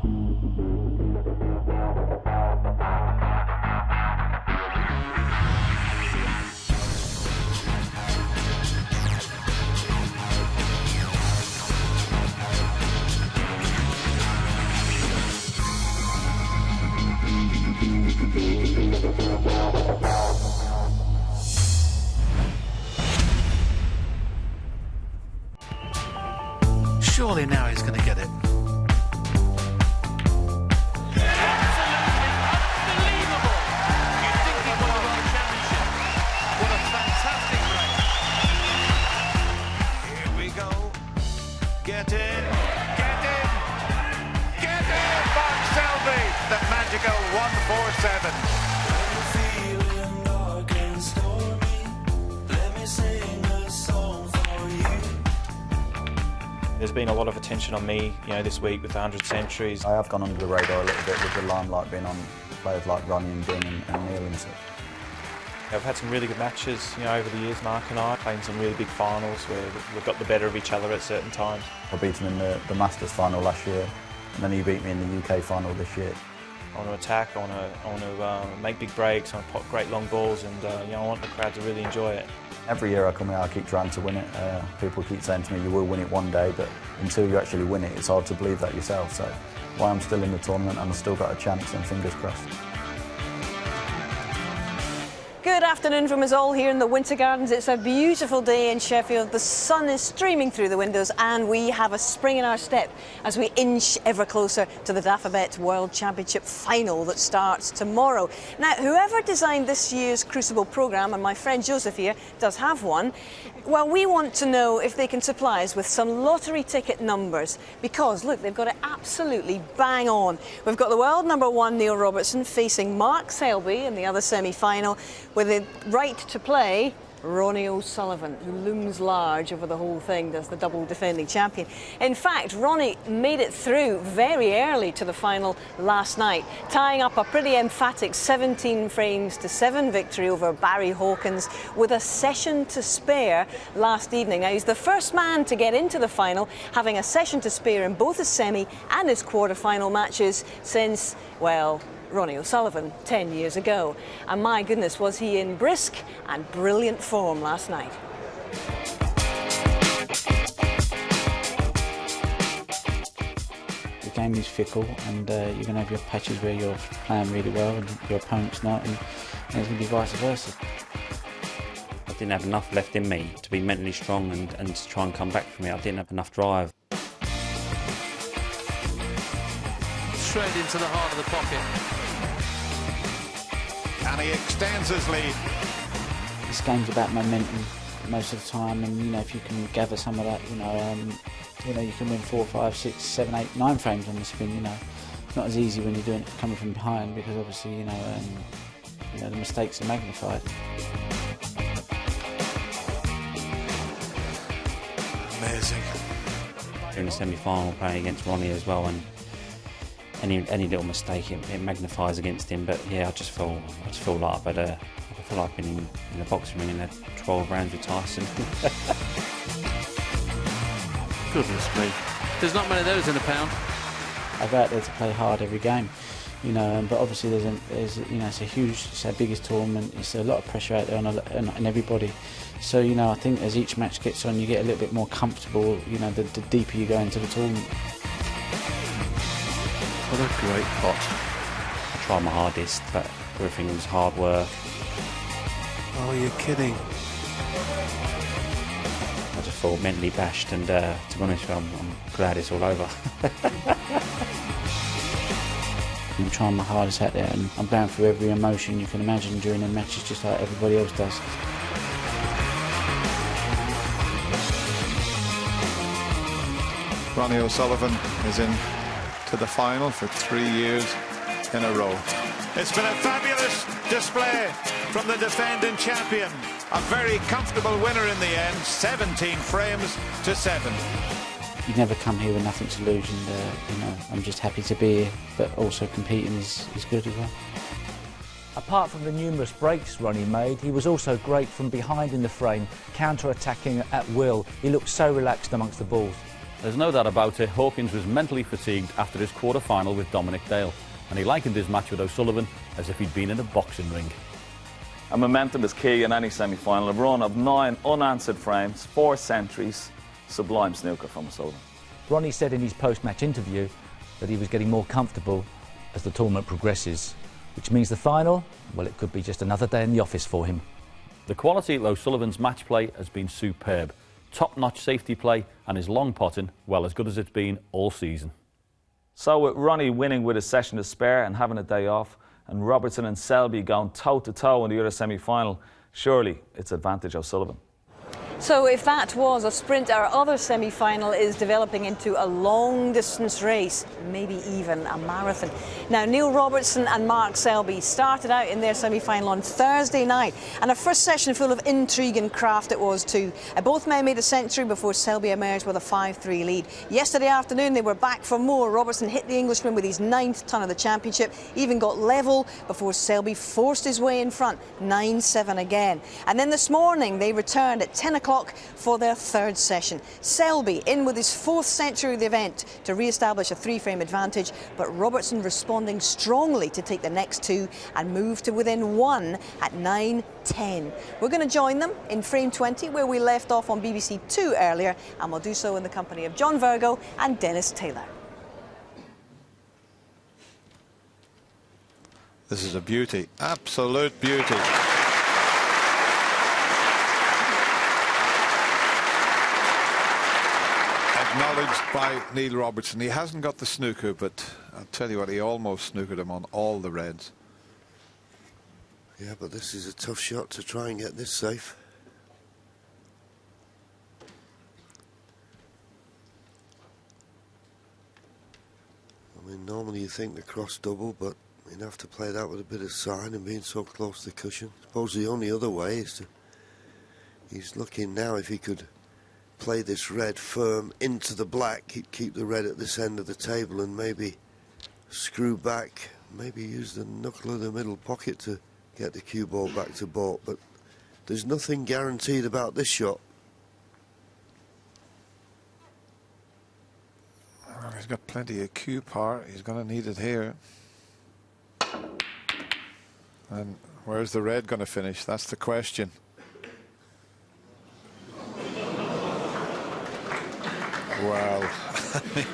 Surely now he's going to get it. Absolutely unbelievable! You'd think he won the World Championship. What a fantastic break. Here we go. Get in. Get in. Get in, Mark Selby. The magical 147. There's been a lot of attention on me, this week with the 100 centuries. I have gone under the radar a little bit with the limelight being on players like Ronnie and Dean and Neil and stuff. I've had some really good matches, over the years, Mark and I, playing some really big finals where we've got the better of each other at certain times. I beat him in the Masters final last year, and then he beat me in the UK final this year. I want to attack, I want to make big breaks, I want to pop great long balls, and I want the crowd to really enjoy it. Every year I come here, I keep trying to win it. People keep saying to me, you will win it one day, but until you actually win it, it's hard to believe that yourself. So while I'm still in the tournament and I've still got a chance, and fingers crossed. Good afternoon from us all here in the Winter Gardens. It's a beautiful day in Sheffield. The sun is streaming through the windows and we have a spring in our step as we inch ever closer to the Dafabet World Championship final that starts tomorrow. Now, whoever designed this year's Crucible programme, and my friend Joseph here does have one, well, we want to know if they can supply us with some lottery ticket numbers because, look, they've got it absolutely bang on. We've got the world #1 Neil Robertson facing Mark Selby in the other semi-final with the right to play Ronnie O'Sullivan, who looms large over the whole thing, does the double defending champion. In fact, Ronnie made it through very early to the final last night, tying up a pretty emphatic 17 frames to 7 victory over Barry Hawkins with a session to spare last evening. Now, he's the first man to get into the final, having a session to spare in both his semi and his quarter-final matches since, well, Ronnie O'Sullivan 10 years ago. And my goodness, was he in brisk and brilliant form last night. The game is fickle and you're going to have your patches where you're playing really well and your opponent's not, and it's going to be vice versa. I didn't have enough left in me to be mentally strong and to try and come back from it. I didn't have enough drive. Straight into the heart of the pocket. And he extends his lead. This game's about momentum most of the time, and if you can gather some of that, you can win 4, 5, 6, 7, 8, 9 frames on the spin. It's not as easy when you're doing it coming from behind because obviously the mistakes are magnified. Amazing. In the semi-final, playing against Ronnie as well, and any little mistake it magnifies against him. But yeah, I just feel like I feel like I've been in the boxing ring and had 12 rounds with Tyson. Goodness me, there's not many of those in a pound. I go out there to play hard every game, but obviously it's our biggest tournament. It's a lot of pressure out there on everybody. So I think as each match gets on, you get a little bit more comfortable. The deeper you go into the tournament. What a great pot. I tried my hardest, but everything was hard work. Oh, you're kidding. I just felt mentally bashed, and to be honest, I'm glad it's all over. I'm trying my hardest out there, and I'm going through every emotion you can imagine during the matches, just like everybody else does. Ronnie O'Sullivan is in to the final for 3 years in a row. It's been a fabulous display from the defending champion. A very comfortable winner in the end, 17 frames to 7. You never come here with nothing to lose, and I'm just happy to be here, but also competing is good as well. Apart from the numerous breaks Ronnie made, he was also great from behind in the frame, counter-attacking at will. He looked so relaxed amongst the balls. There's no doubt about it, Hawkins was mentally fatigued after his quarter-final with Dominic Dale, and he likened his match with O'Sullivan as if he'd been in a boxing ring. And momentum is key in any semi-final. A run of 9 unanswered frames, 4 centuries, sublime snooker from O'Sullivan. Ronnie said in his post-match interview that he was getting more comfortable as the tournament progresses, which means the final, well, it could be just another day in the office for him. The quality of O'Sullivan's match play has been superb. Top-notch safety play and his long potting, well, as good as it's been all season. So with Ronnie winning with a session to spare and having a day off, and Robertson and Selby going toe-to-toe in the other semi-final, surely it's advantage O'Sullivan. So if that was a sprint, our other semi-final is developing into a long-distance race, maybe even a marathon. Now, Neil Robertson and Mark Selby started out in their semi-final on Thursday night, and a first session full of intrigue and craft it was too. Both men made a century before Selby emerged with a 5-3 lead. Yesterday afternoon they were back for more. Robertson hit the Englishman with his 9th ton of the championship, even got level before Selby forced his way in front, 9-7 again. And then this morning they returned at 10 o'clock for their 3rd session. Selby in with his 4th century of the event to re-establish a 3-frame advantage, but Robertson responding strongly to take the next 2 and move to within 1 at 9-10. We're going to join them in frame 20, where we left off on BBC 2 earlier, and we'll do so in the company of John Virgo and Dennis Taylor. This is a beauty, absolute beauty. Acknowledged by Neil Robertson. He hasn't got the snooker, but I'll tell you what, he almost snookered him on all the reds. Yeah, but this is a tough shot to try and get this safe. I mean, normally you think the cross double, but you'd have to play that with a bit of sign and being so close to the cushion. I suppose the only other way is to... He's looking now if he could play this red firm into the black, he'd keep the red at this end of the table and maybe screw back, maybe use the knuckle of the middle pocket to get the cue ball back to baulk, but there's nothing guaranteed about this shot. Well, he's got plenty of cue power, he's going to need it here. And where's the red going to finish? That's the question. Wow, I mean,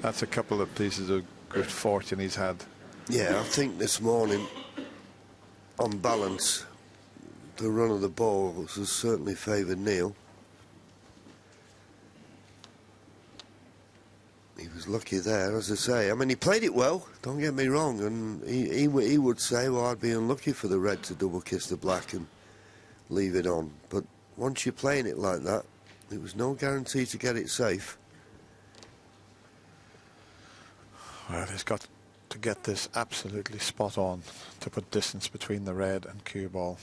that's a couple of pieces of good fortune he's had. Yeah, I think this morning, on balance, the run of the ball has certainly favoured Neil. He was lucky there, as I say. I mean, he played it well, don't get me wrong, and he would say, well, I'd be unlucky for the red to double kiss the black and leave it on. But once you're playing it like that, there was no guarantee to get it safe. Well, he's got to get this absolutely spot on to put distance between the red and cue ball.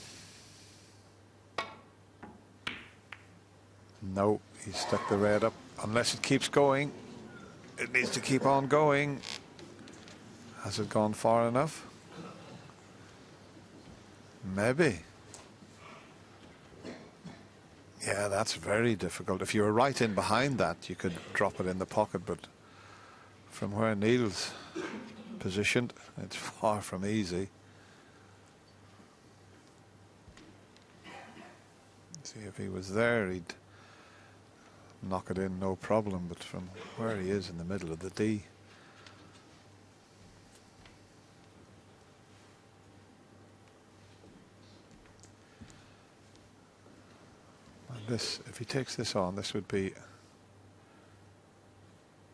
No, he's stuck the red up. Unless it keeps going, it needs to keep on going. Has it gone far enough? Maybe. Yeah, that's very difficult. If you were right in behind that, you could drop it in the pocket, but from where Neil's positioned, it's far from easy. See, if he was there, he'd knock it in no problem, but from where he is in the middle of the D. And this, if he takes this on, this would be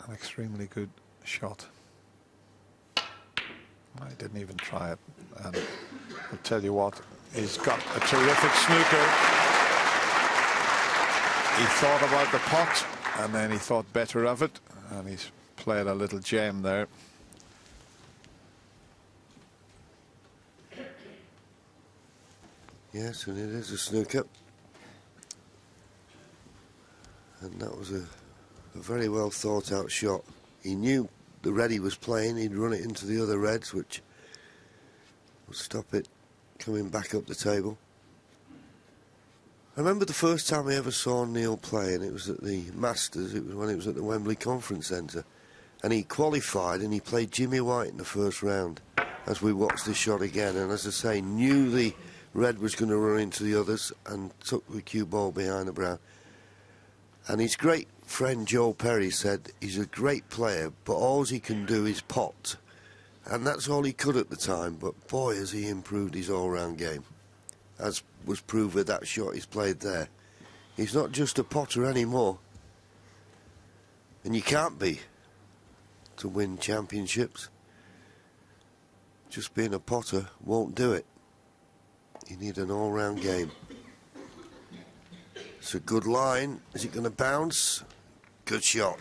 an extremely good shot. I didn't even try it, and I'll tell you what, he's got a terrific snooker. He thought about the pot, and then he thought better of it, and he's played a little gem there. Yes, and it is a snooker. And that was a very well thought out shot. He knew the red he was playing, he'd run it into the other reds, which would stop it coming back up the table. I remember the first time I ever saw Neil play, and it was at the Masters. It was when it was at the Wembley Conference Centre. And he qualified and he played Jimmy White in the first round as we watched this shot again. And as I say, knew the red was going to run into the others and took the cue ball behind the brown. And his great friend Joe Perry said he's a great player, but all he can do is pot. And that's all he could at the time, but boy has he improved his all-round game, as was proved with that shot he's played there. He's not just a potter anymore, and you can't be to win championships. Just being a potter won't do it. You need an all-round game. It's a good line. Is it going to bounce? Good shot.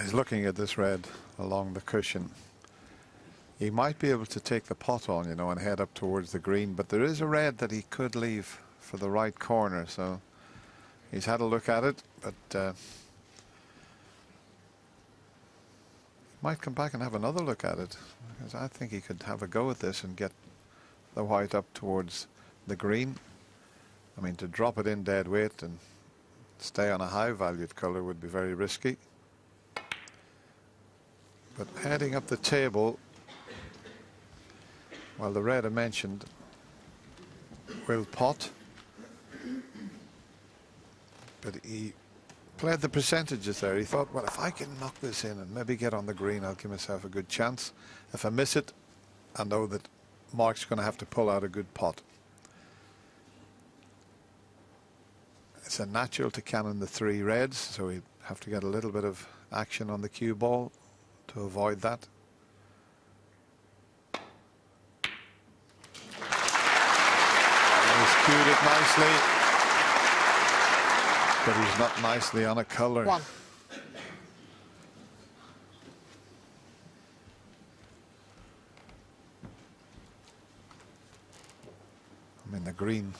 He's looking at this red along the cushion. He might be able to take the pot on, you know, and head up towards the green, but there is a red that he could leave for the right corner, so he's had a look at it, but might come back and have another look at it, because I think he could have a go at this and get the white up towards the green. I mean, to drop it in dead weight and stay on a high valued colour would be very risky. But heading up the table, well, the red I mentioned will pot, but he played the percentages there. He thought, well, if I can knock this in and maybe get on the green, I'll give myself a good chance. If I miss it, I know that Mark's going to have to pull out a good pot. It's a natural to cannon the three reds, so he'd have to get a little bit of action on the cue ball to avoid that. He's cued it nicely, but he's not nicely on a colour. One. I mean, the green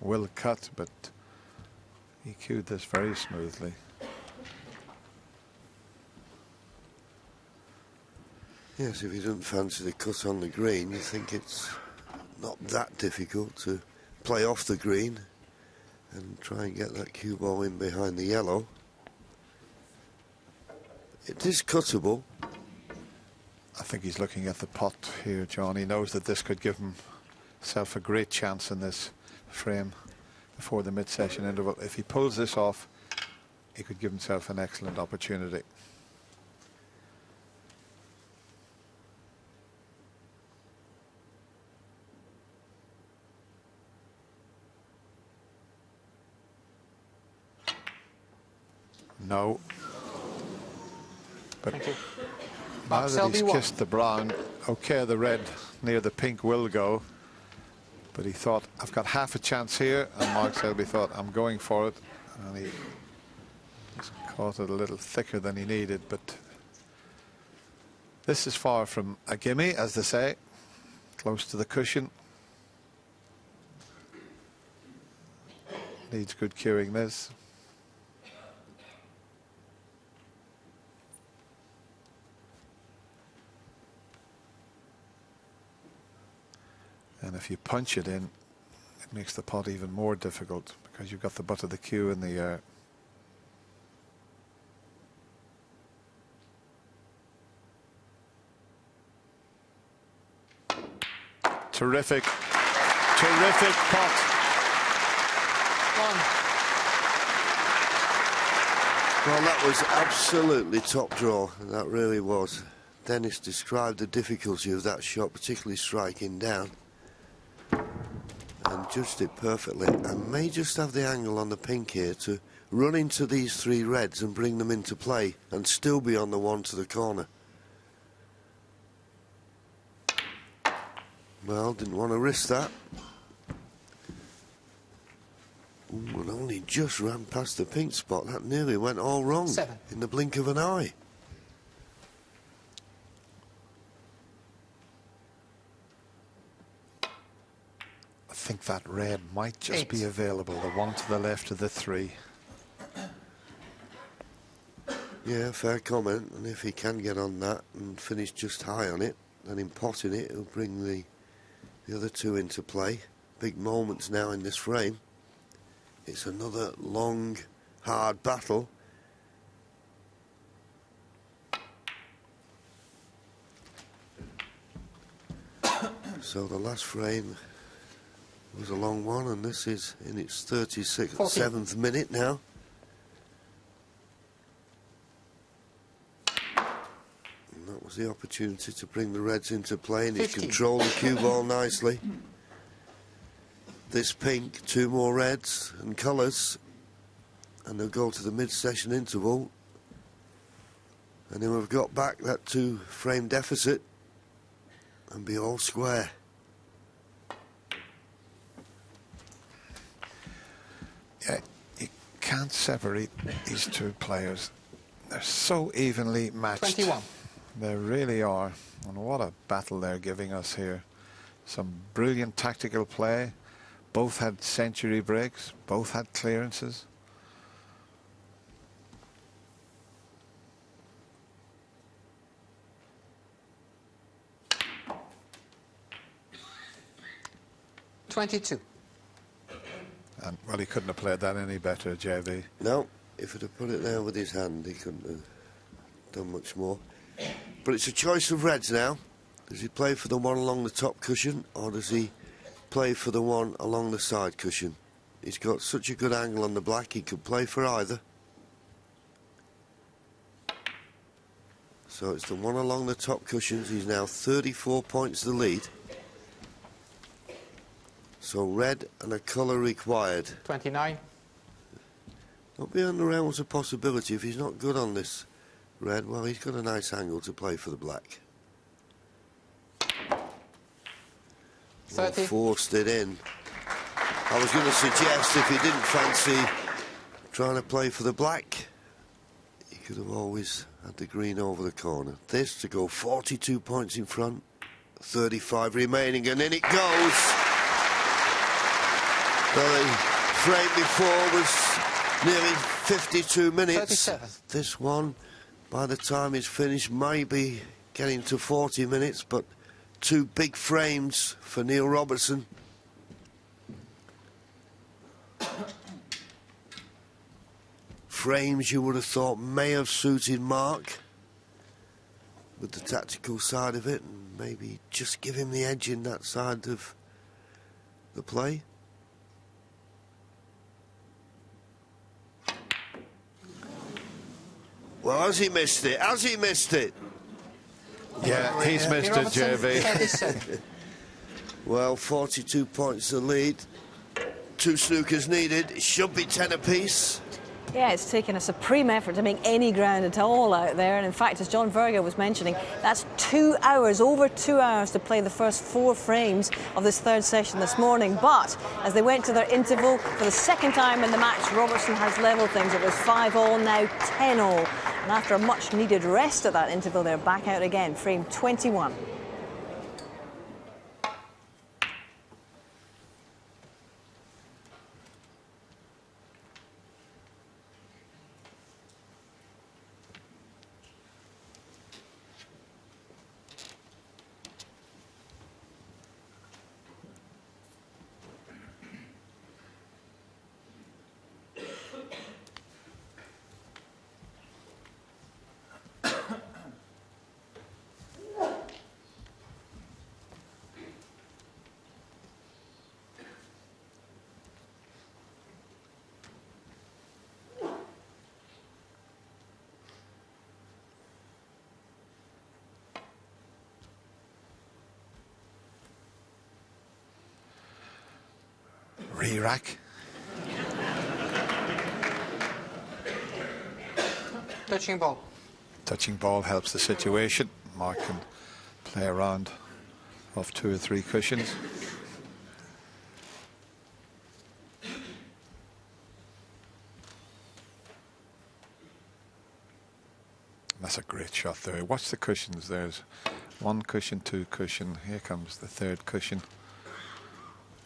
will cut, but he cued this very smoothly. Yes, if he doesn't fancy the cut on the green, you think it's not that difficult to play off the green and try and get that cue ball in behind the yellow. It is cuttable. I think he's looking at the pot here, John. He knows that this could give himself a great chance in this frame before the mid-session interval. If he pulls this off, he could give himself an excellent opportunity. No. But now that he's kissed the brown, okay, the red near the pink will go. But he thought, I've got half a chance here, and Mark Selby thought, I'm going for it. And he just caught it a little thicker than he needed. But this is far from a gimme, as they say, close to the cushion. Needs good cueing, this. And if you punch it in, it makes the pot even more difficult because you've got the butt of the cue in the air. Terrific, terrific pot. Well, that was absolutely top draw. That really was. Dennis described the difficulty of that shot, particularly striking down, and judged it perfectly, and may just have the angle on the pink here to run into these three reds and bring them into play and still be on the one to the corner. Well, didn't want to risk that. Ooh, and only just ran past the pink spot. That nearly went all wrong. 7. In the blink of an eye. I think that red might just 8. be available, the one to the left of the three. Yeah, fair comment. And if he can get on that and finish just high on it, then in potting it, he'll bring the other two into play. Big moments now in this frame. It's another long, hard battle. So the last frame was a long one, and this is in its 36th, 7th minute now. And that was the opportunity to bring the Reds into play, and he's controlled the cue ball nicely. This pink, 2 more reds and colours, and they'll go to the mid-session interval. And then we've got back that 2-frame deficit and be all square. Yeah, you can't separate these two players. They're so evenly matched. 21. They really are. And what a battle they're giving us here. Some brilliant tactical play. Both had century breaks. Both had clearances. And, well, he couldn't have played that any better, JV. No, if he'd have put it there with his hand, he couldn't have done much more. But it's a choice of Reds now. Does he play for the one along the top cushion, or does he play for the one along the side cushion? He's got such a good angle on the black, he could play for either. So it's the one along the top cushions. He's now 34 points the lead. So red and a colour required. 29. Not beyond the realms of possibility. If he's not good on this red, well, he's got a nice angle to play for the black. 30. Well, forced it in. I was going to suggest if he didn't fancy trying to play for the black, he could have always had the green over the corner. This to go 42 points in front, 35 remaining, and in it goes. The frame before was nearly 52 minutes. 37. This one, by the time it's finished, might be getting to 40 minutes, but 2 big frames for Neil Robertson. Frames you would have thought may have suited Mark with the tactical side of it, and maybe just give him the edge in that side of the play. Well, has he missed it? Has he missed it? Yeah, he's missed it, JV. Well, 42 points the lead. 2 snookers needed. It should be 10 apiece. Yeah, it's taken a supreme effort to make any ground at all out there. And in fact, as John Verga was mentioning, that's 2 hours, over 2 hours to play the first 4 frames of this 3rd session this morning. But as they went to their interval for the 2nd time in the match, Robertson has levelled things. It was 5-all, now 10-all. And after a much needed rest at that interval, they're back out again, frame 21. Re-rack. Touching ball. Touching ball helps the situation. Mark can play around off 2 or 3 cushions. That's a great shot there. Watch the cushions. There's 1 cushion, 2 cushion. Here comes the 3rd cushion.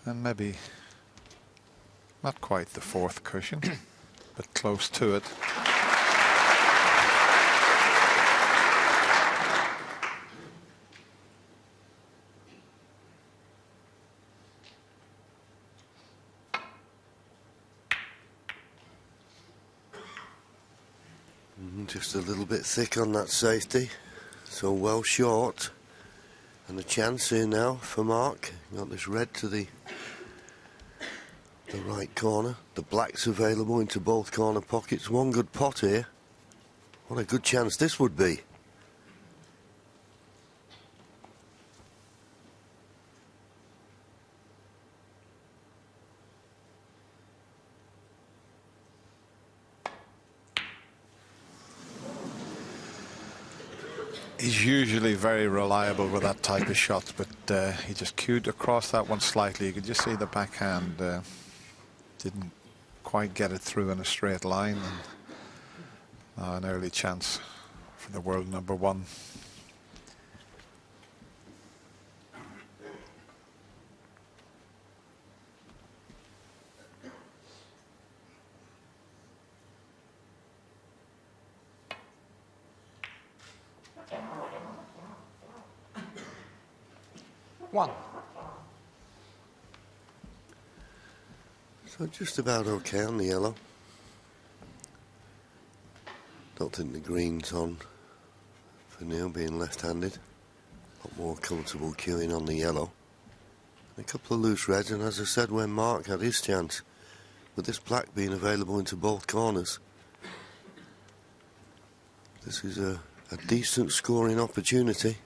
And maybe not quite the 4th cushion, but close to it. Just a little bit thick on that safety, so well short. And a chance here now for Mark. Got this red to the right corner. The black's available into both corner pockets. One good pot here. What a good chance this would be. He's usually very reliable with that type of shot, but he just cued across that one slightly. You could just see the backhand didn't quite get it through in a straight line. And, an early chance for the world number one. One. So just about okay on the yellow. Don't think the green's on for Neil, being left-handed. A lot more comfortable cueing on the yellow. A couple of loose reds, and as I said, when Mark had his chance, with this black being available into both corners, this is a decent scoring opportunity.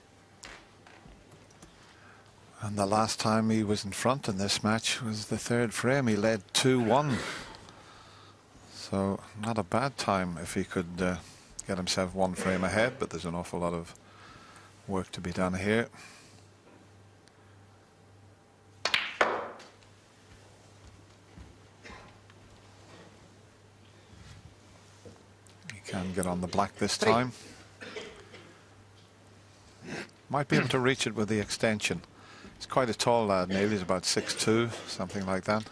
And the last time he was in front in this match was the third frame. He led 2-1. So not a bad time if he could get himself one frame ahead, but there's an awful lot of work to be done here. He can get on the black this time. Might be able to reach it with the extension. He's quite a tall lad, Neil. He's about 6'2", something like that.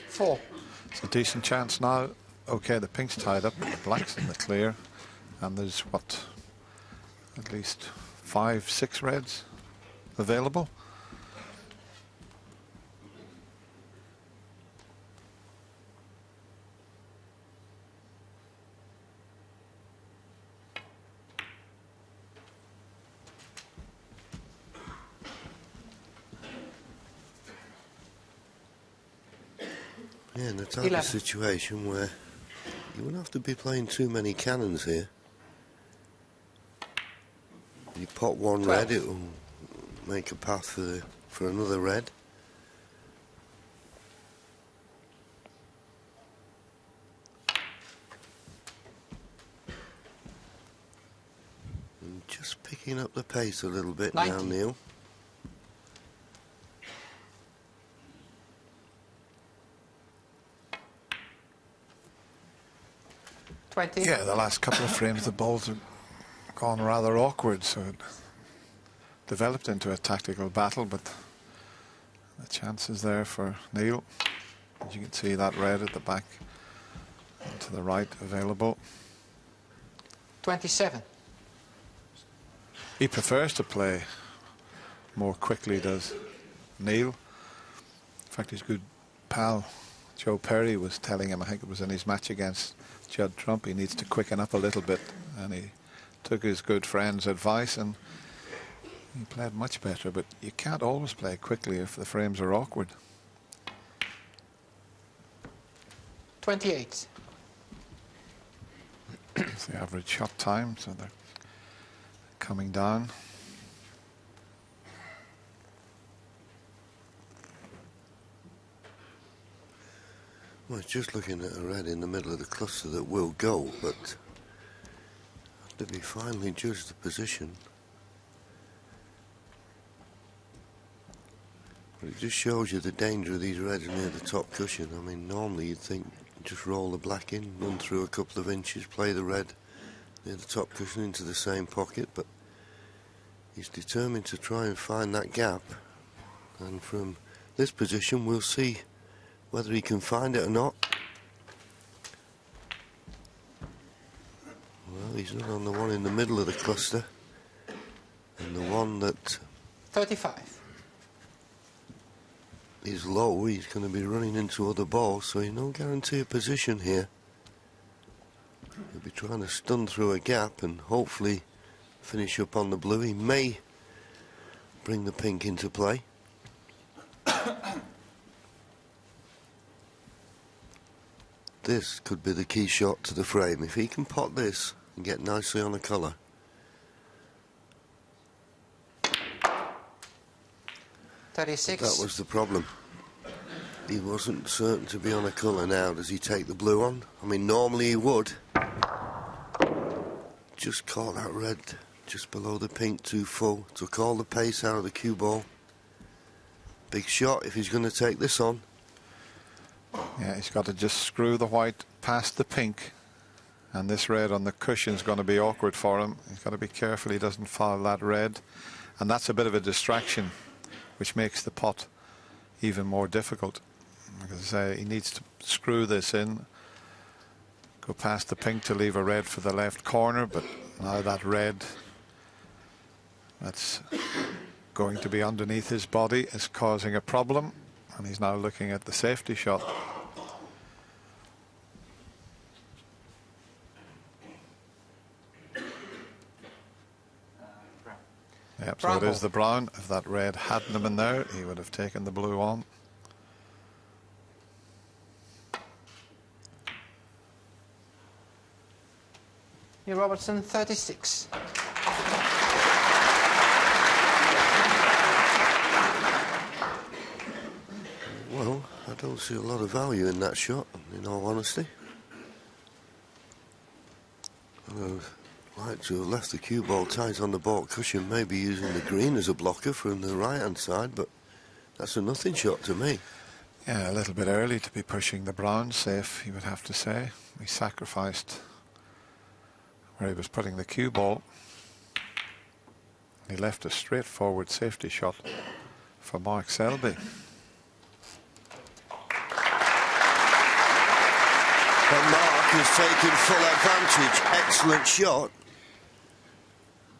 Four. It's a decent chance now. Okay, the pink's tied up, the black's in the clear, and there's what, at least 5, 6 reds available. Yeah, in the type of situation where you wouldn't have to be playing too many cannons here. You pot one 12. red, it will make a path for another red. And just picking up the pace a little bit 90. now, Neil. Yeah, the last couple of frames the balls have gone rather awkward, so it developed into a tactical battle, but the chance is there for Neil. As you can see, that red at the back and to the right available. 27. He prefers to play more quickly, does Neil. In fact, his good pal Joe Perry was telling him, I think it was in his match against Judd Trump, he needs to quicken up a little bit, and he took his good friend's advice and he played much better. But you can't always play quickly if the frames are awkward. 28. It's the average shot time, so they're coming down. Well, it's just looking at a red in the middle of the cluster that will go, but did he finally judge the position? But it just shows you the danger of these reds near the top cushion. I mean, normally you'd think just roll the black in, run through a couple of inches, play the red near the top cushion into the same pocket, but he's determined to try and find that gap. And from this position, we'll see whether he can find it or not. Well, He's not on the one in the middle of the cluster. And the one that 35. is low, he's going to be running into other balls, so he's no guarantee of position here. He'll be trying to stun through a gap and hopefully finish up on the blue. He may bring the pink into play. This could be the key shot to the frame. If he can pot this and get nicely on the colour. That was the problem. He wasn't certain to be on a colour now. Does he take the blue on? I mean, normally he would. Just caught that red just below the pink too full. Took all the pace out of the cue ball. Big shot if he's going to take this on. Yeah, he's got to just screw the white past the pink. And this red on the cushion is going to be awkward for him. He's got to be careful he doesn't foul that red. And that's a bit of a distraction, which makes the pot even more difficult. Because he needs to screw this in, go past the pink to leave a red for the left corner, but now that red that's going to be underneath his body is causing a problem, and he's now looking at the safety shot. Yep, so it is the brown. If that red hadn't been there, he would have taken the blue on. Robertson, 36. Well, I don't see a lot of value in that shot, in all honesty. I'd like to have left the cue ball tight on the baulk cushion, maybe using the green as a blocker from the right-hand side, but that's a nothing shot to me. Yeah, a little bit early to be pushing the brown safe, you would have to say. He sacrificed where he was putting the cue ball. He left a straightforward safety shot for Mark Selby. But Mark is taking full advantage. Excellent shot.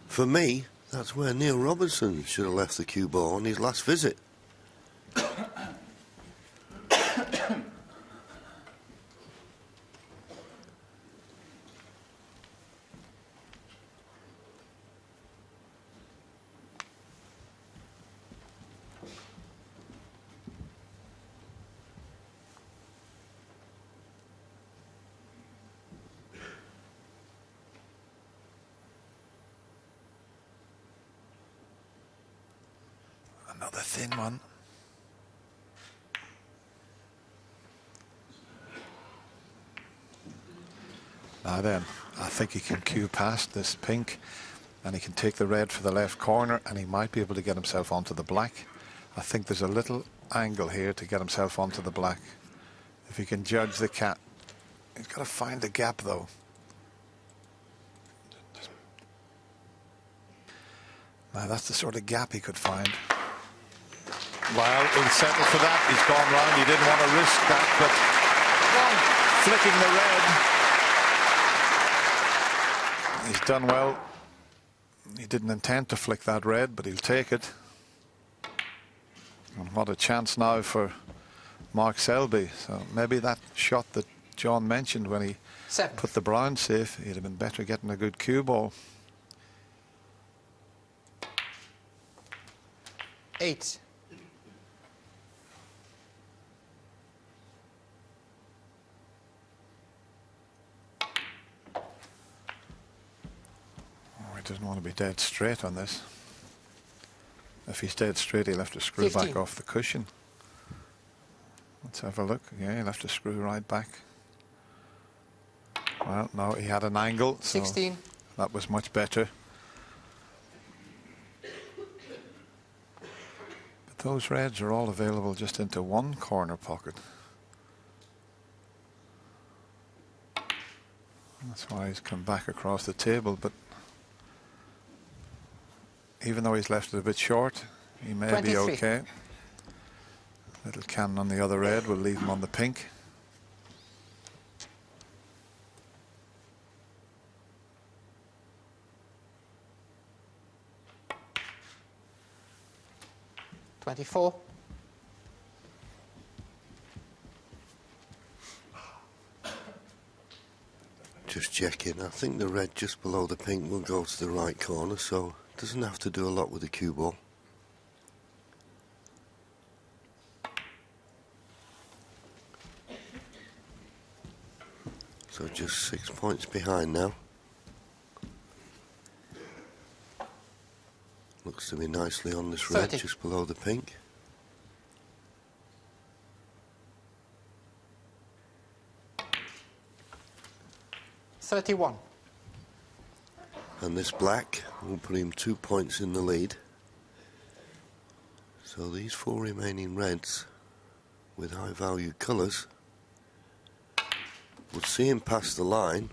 For me, that's where Neil Robertson should have left the cue ball on his last visit. Another thin one. Now then, I think he can cue past this pink and he can take the red for the left corner and he might be able to get himself onto the black. I think there's a little angle here to get himself onto the black. If he can judge the cat. He's got to find the gap though. Now that's the sort of gap he could find. Well, he'll settle for that. He's gone round. He didn't want to risk that, but flicking the red. He's done well. He didn't intend to flick that red, but he'll take it. And what a chance now for Mark Selby. So maybe that shot that John mentioned when he put the brown safe, he'd have been better getting a good cue ball. 8. He doesn't want to be dead straight on this. If he's dead straight, he'll have to screw 15. back off the cushion. Let's have a look. Yeah, he'll have to screw right back. Well, no, he had an angle, so 16. That was much better. But those reds are all available just into one corner pocket. That's why he's come back across the table, but even though he's left it a bit short, he may 23. be okay. Little cannon on the other red will leave him on the pink. 24. Just checking. I think the red just below the pink will go to the right corner, so it doesn't have to do a lot with the cue ball. So just 6 points behind now. Looks to be nicely on this red, 30. just below the pink. $31. And this black will put him 2 points in the lead. So these 4 remaining reds with high value colours would see him past the line,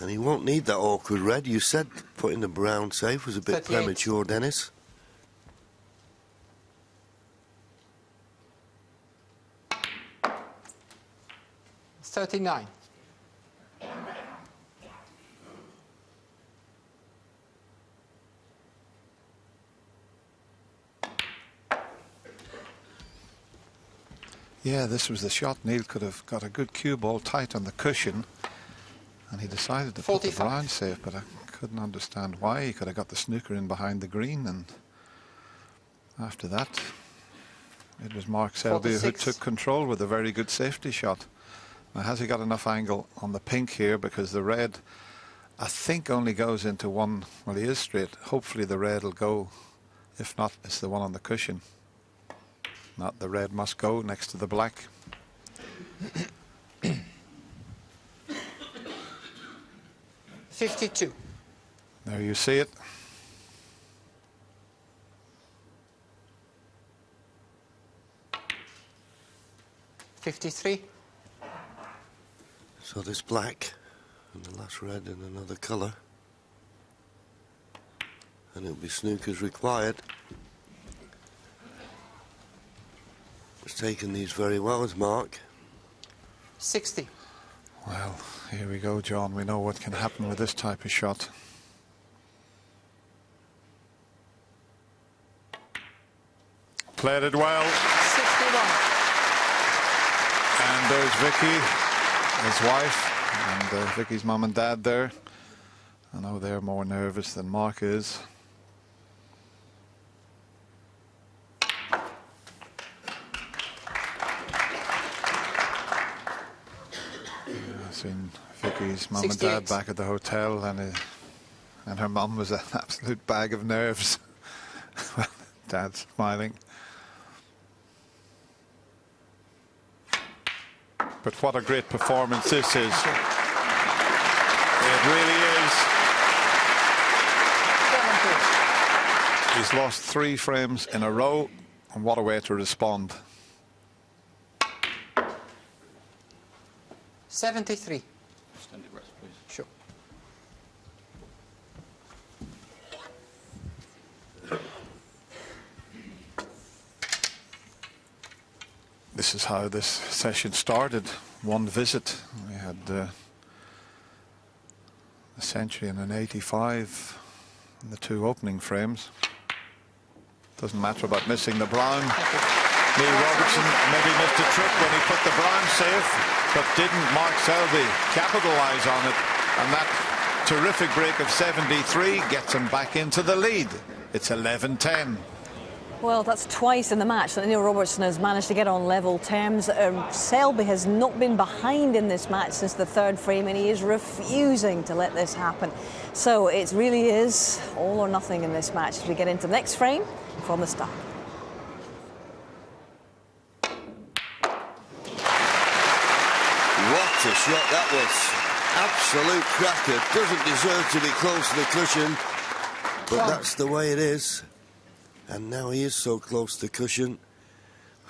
and he won't need that awkward red. You said putting the brown safe was a bit 38. premature, Dennis. $39. Yeah, this was the shot. Neil could have got a good cue ball tight on the cushion, and he decided to put the 45. brown safe, but I couldn't understand why. He could have got the snooker in behind the green, and after that, it was Mark Selby who 46. took control with a very good safety shot. Now, has he got enough angle on the pink here? Because the red, I think, only goes into one. Well, he is straight. Hopefully the red will go. If not, it's the one on the cushion. Not the red must go next to the black. $52. There you see it. $53. So this black and the last red in another colour, and it'll be snookers required. He's taken these very well as Mark. 60. Well, here we go, John. We know what can happen with this type of shot. Played it well. 61. And there's Vicky, his wife, and Vicky's mum and dad there. I know they're more nervous than Mark is. I've seen Vicky's mum and 68. dad back at the hotel, and her mum was an absolute bag of nerves. Well, Dad's smiling. But what a great performance this is. It really is. He's lost 3 frames in a row, and what a way to respond. 73. Stand your rest, please. Sure. This is how this session started. One visit. We had a century and an 85 in the 2 opening frames. Doesn't matter about missing the brown. Neil Robertson maybe missed a trick when he put the brown safe, but didn't Mark Selby capitalise on it. And that terrific break of 73 gets him back into the lead. It's 11-10. Well, that's twice in the match that Neil Robertson has managed to get on level terms. Selby has not been behind in this match since the 3rd frame, and he is refusing to let this happen. So it really is all or nothing in this match as we get into the next frame from the start. What a shot that was. Absolute cracker. Doesn't deserve to be close to the cushion, but that's the way it is. And now he is so close to the cushion,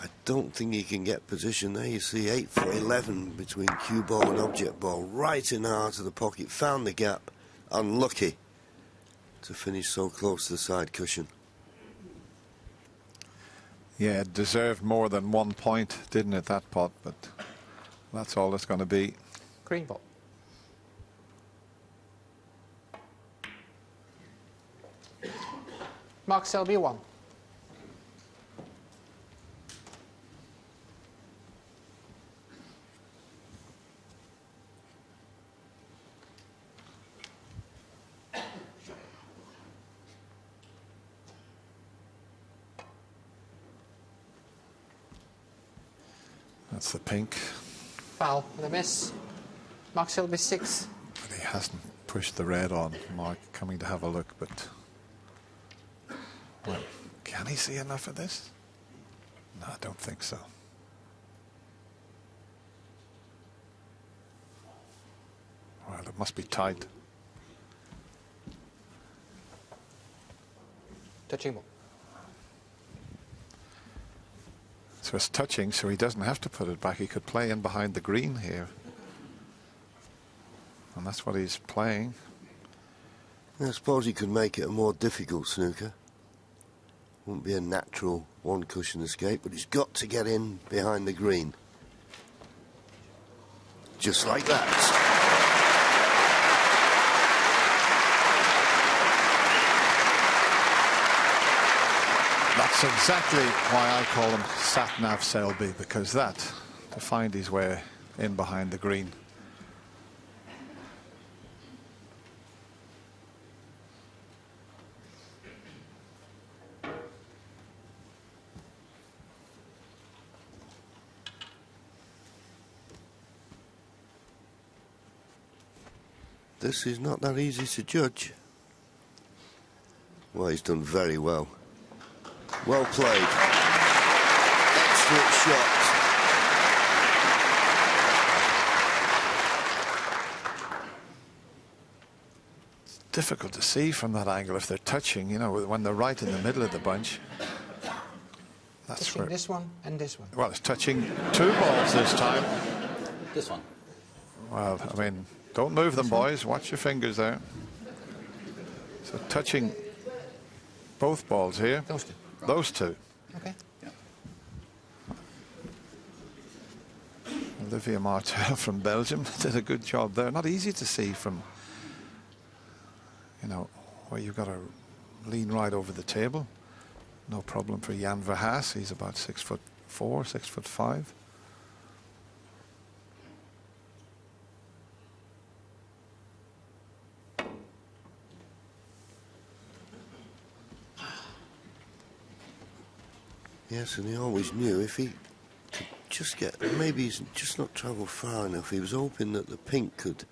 I don't think he can get position there. You see 8 for 11 between cue ball and object ball, right in the heart of the pocket, found the gap, unlucky to finish so close to the side cushion. Yeah, it deserved more than 1 point, didn't it, that pot? But that's all it's going to be. Green ball. Mark Selby 1. That's the pink. Foul with a miss. Mark Selby 6. But he hasn't pushed the red on. Mark coming to have a look, but well, can he see enough of this? No, I don't think so. Well, it must be tight. Touching ball. So it's touching, so he doesn't have to put it back. He could play in behind the green here. And that's what he's playing. I suppose he could make it a more difficult snooker. Wouldn't be a natural one cushion escape, but he's got to get in behind the green. Just like that. That's exactly why I call him Sat-Nav Selby, because that, to find his way in behind the green. This is not that easy to judge. Well, he's done very well. Well played. Excellent shot. It's difficult to see from that angle if they're touching, you know, when they're right in the middle of the bunch. That's Touching where this one and this one. well, it's touching two balls this time. This one. Well, I mean, don't move them, boys. Watch your fingers there. So touching both balls here. Those two. Those two. Okay. Olivia Martel from Belgium did a good job there. Not easy to see from, you know, where you've got to lean right over the table. No problem for Jan Verhaas. He's about 6'4", 6'5". Yes, and he always knew if he could just get, maybe he's just not travelled far enough. He was hoping that the pink could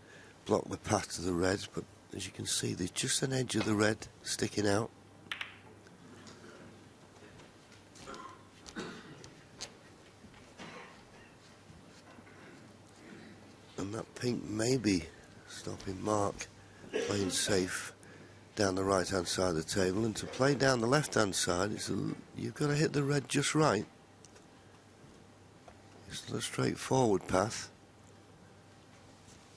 block the path to the red, but as you can see, there's just an edge of the red sticking out. And that pink may be stopping Mark playing safe down the right-hand side of the table, and to play down the left-hand side, you've got to hit the red just right. It's not a straightforward path.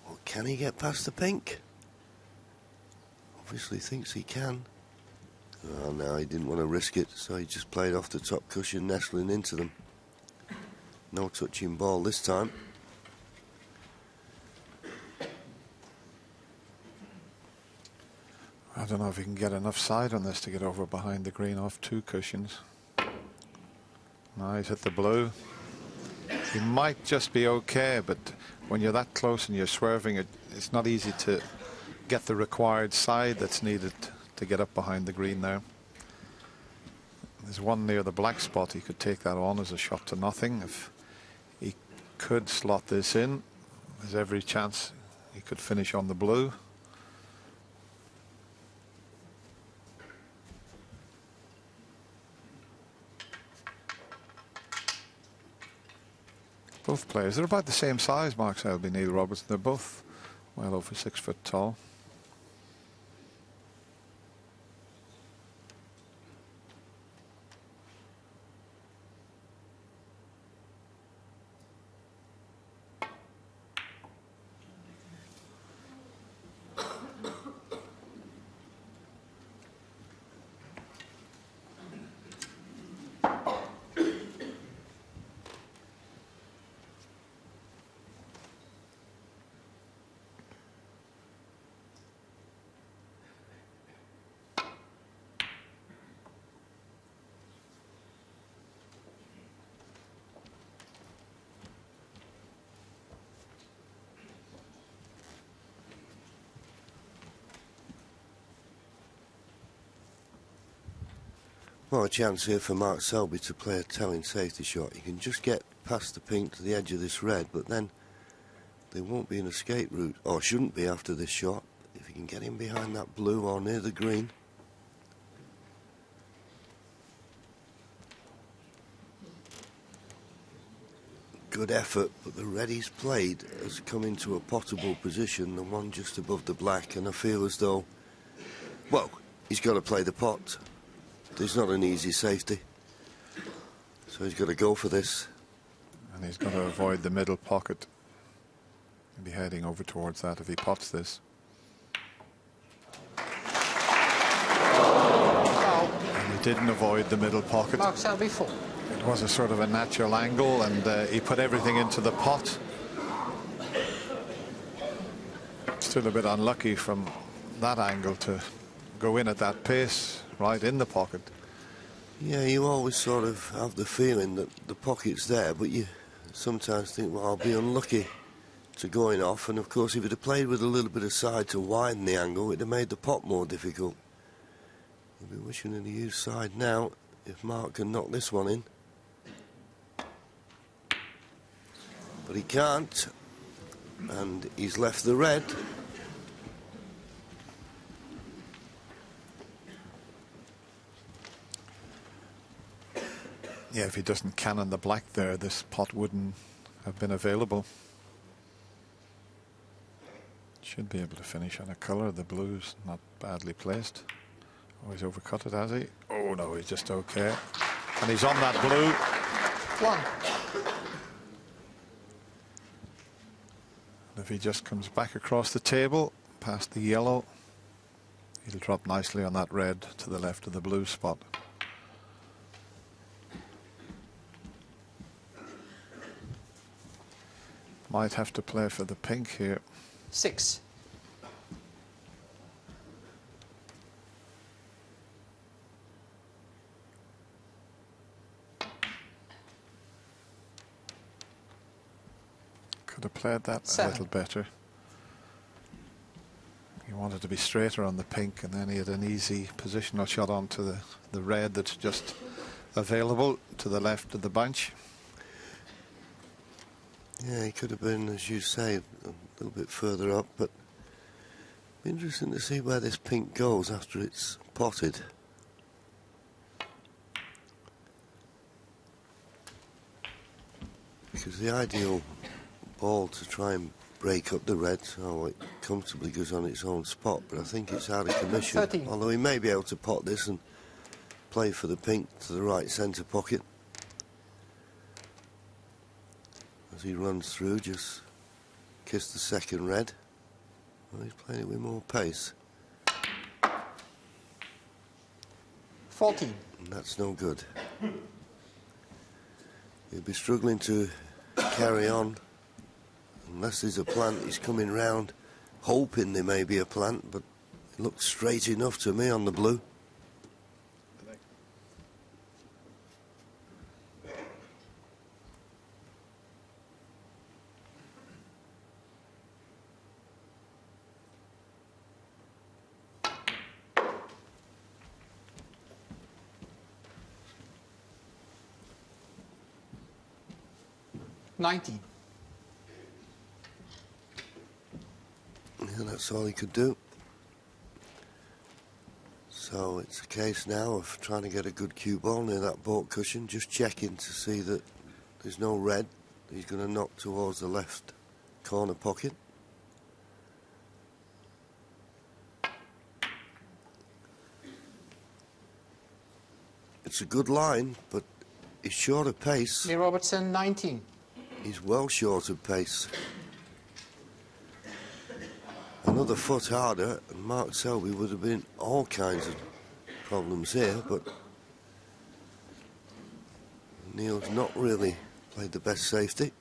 Well, can he get past the pink? Obviously thinks he can. Oh no, he didn't want to risk it, so he just played off the top cushion, nestling into them. No touching ball this time. I don't know if he can get enough side on this to get over behind the green off two cushions. No, he's hit the blue. He might just be okay, but when you're that close and you're swerving, it's not easy to get the required side that's needed to get up behind the green there. There's one near the black spot. He could take that on as a shot to nothing. If he could slot this in, there's every chance he could finish on the blue. Both players, they're about the same size, Mark Selby, Neil Robertson. They're both well over 6 foot tall. Well, a chance here for Mark Selby to play a telling safety shot. You can just get past the pink to the edge of this red, but then there won't be an escape route, or shouldn't be after this shot, if you can get him behind that blue or near the green. Good effort, but the red he's played has come into a potable position, the one just above the black, and I feel as though, well, he's got to play the pot. There's not an easy safety, so he's got to go for this. And he's got to avoid the middle pocket. He'll be heading over towards that if he pots this. And he didn't avoid the middle pocket. Mark Selby 4. It was a sort of a natural angle, and he put everything into the pot. Still a bit unlucky from that angle to go in at that pace, right in the pocket. Yeah, you always sort of have the feeling that the pocket's there, but you sometimes think, well, I'll be unlucky to going off, and of course if it had played with a little bit of side to widen the angle, it'd have made the pot more difficult. He'll be wishing he'd used side now, if Mark can knock this one in. But he can't, and he's left the red. Yeah, if he doesn't cannon the black there, this pot wouldn't have been available. Should be able to finish on a colour. The blue's not badly placed. Oh, he's overcut it, has he? Oh, no, he's just okay. And he's on that blue. 1. And if he just comes back across the table, past the yellow, he'll drop nicely on that red to the left of the blue spot. Might have to play for the pink here. 6. Could have played that 7. a little better. He wanted to be straighter on the pink, and then he had an easy positional shot onto the red that's just available to the left of the bunch. Yeah, he could have been, as you say, a little bit further up, but interesting to see where this pink goes after it's potted. Because the ideal ball to try and break up the red so it comfortably goes on its own spot, but I think it's out of commission. 13. Although he may be able to pot this and play for the pink to the right centre pocket. As he runs through, just kiss the second red. Well, he's playing it with more pace. 14. And that's no good. He'll be struggling to carry on unless there's a plant. He's coming round hoping there may be a plant, but it looks straight enough to me on the blue. $19. Yeah, that's all he could do. So it's a case now of trying to get a good cue ball near that baulk cushion, just checking to see that there's no red. He's going to knock towards the left corner pocket. It's a good line, but he's short of pace. Robertson 19. He's well short of pace. Another foot harder, and Mark Selby would have been all kinds of problems here, but Neil's not really played the best safety.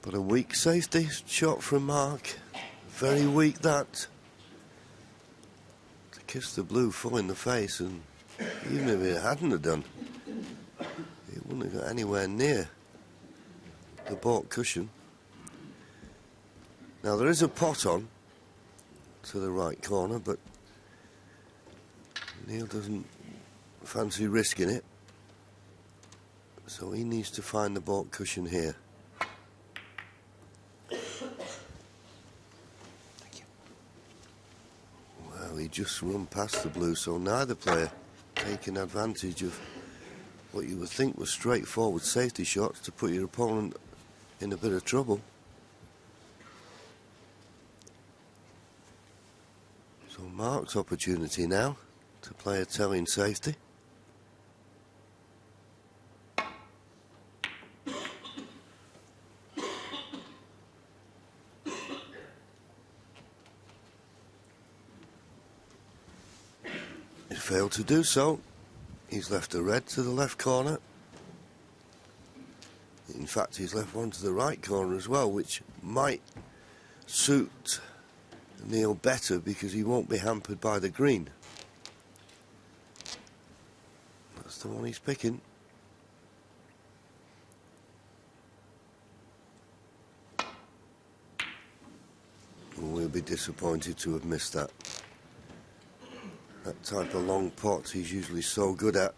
But a weak safety shot from Mark. Very weak, that. To kiss the blue full in the face, and even if it hadn't have done, it wouldn't have got anywhere near the baulk cushion. Now there is a pot on to the right corner, but Neil doesn't fancy risking it, so he needs to find the baulk cushion here. Well, he just run past the blue, so neither player taking advantage of what you would think was straightforward safety shots to put your opponent in a bit of trouble. So Mark's opportunity now to play a telling safety. He failed to do so. He's left a red to the left corner. In fact, he's left one to the right corner as well, which might suit Neil better because he won't be hampered by the green. That's the one he's picking. We'll be disappointed to have missed that. That type of long pot he's usually so good at.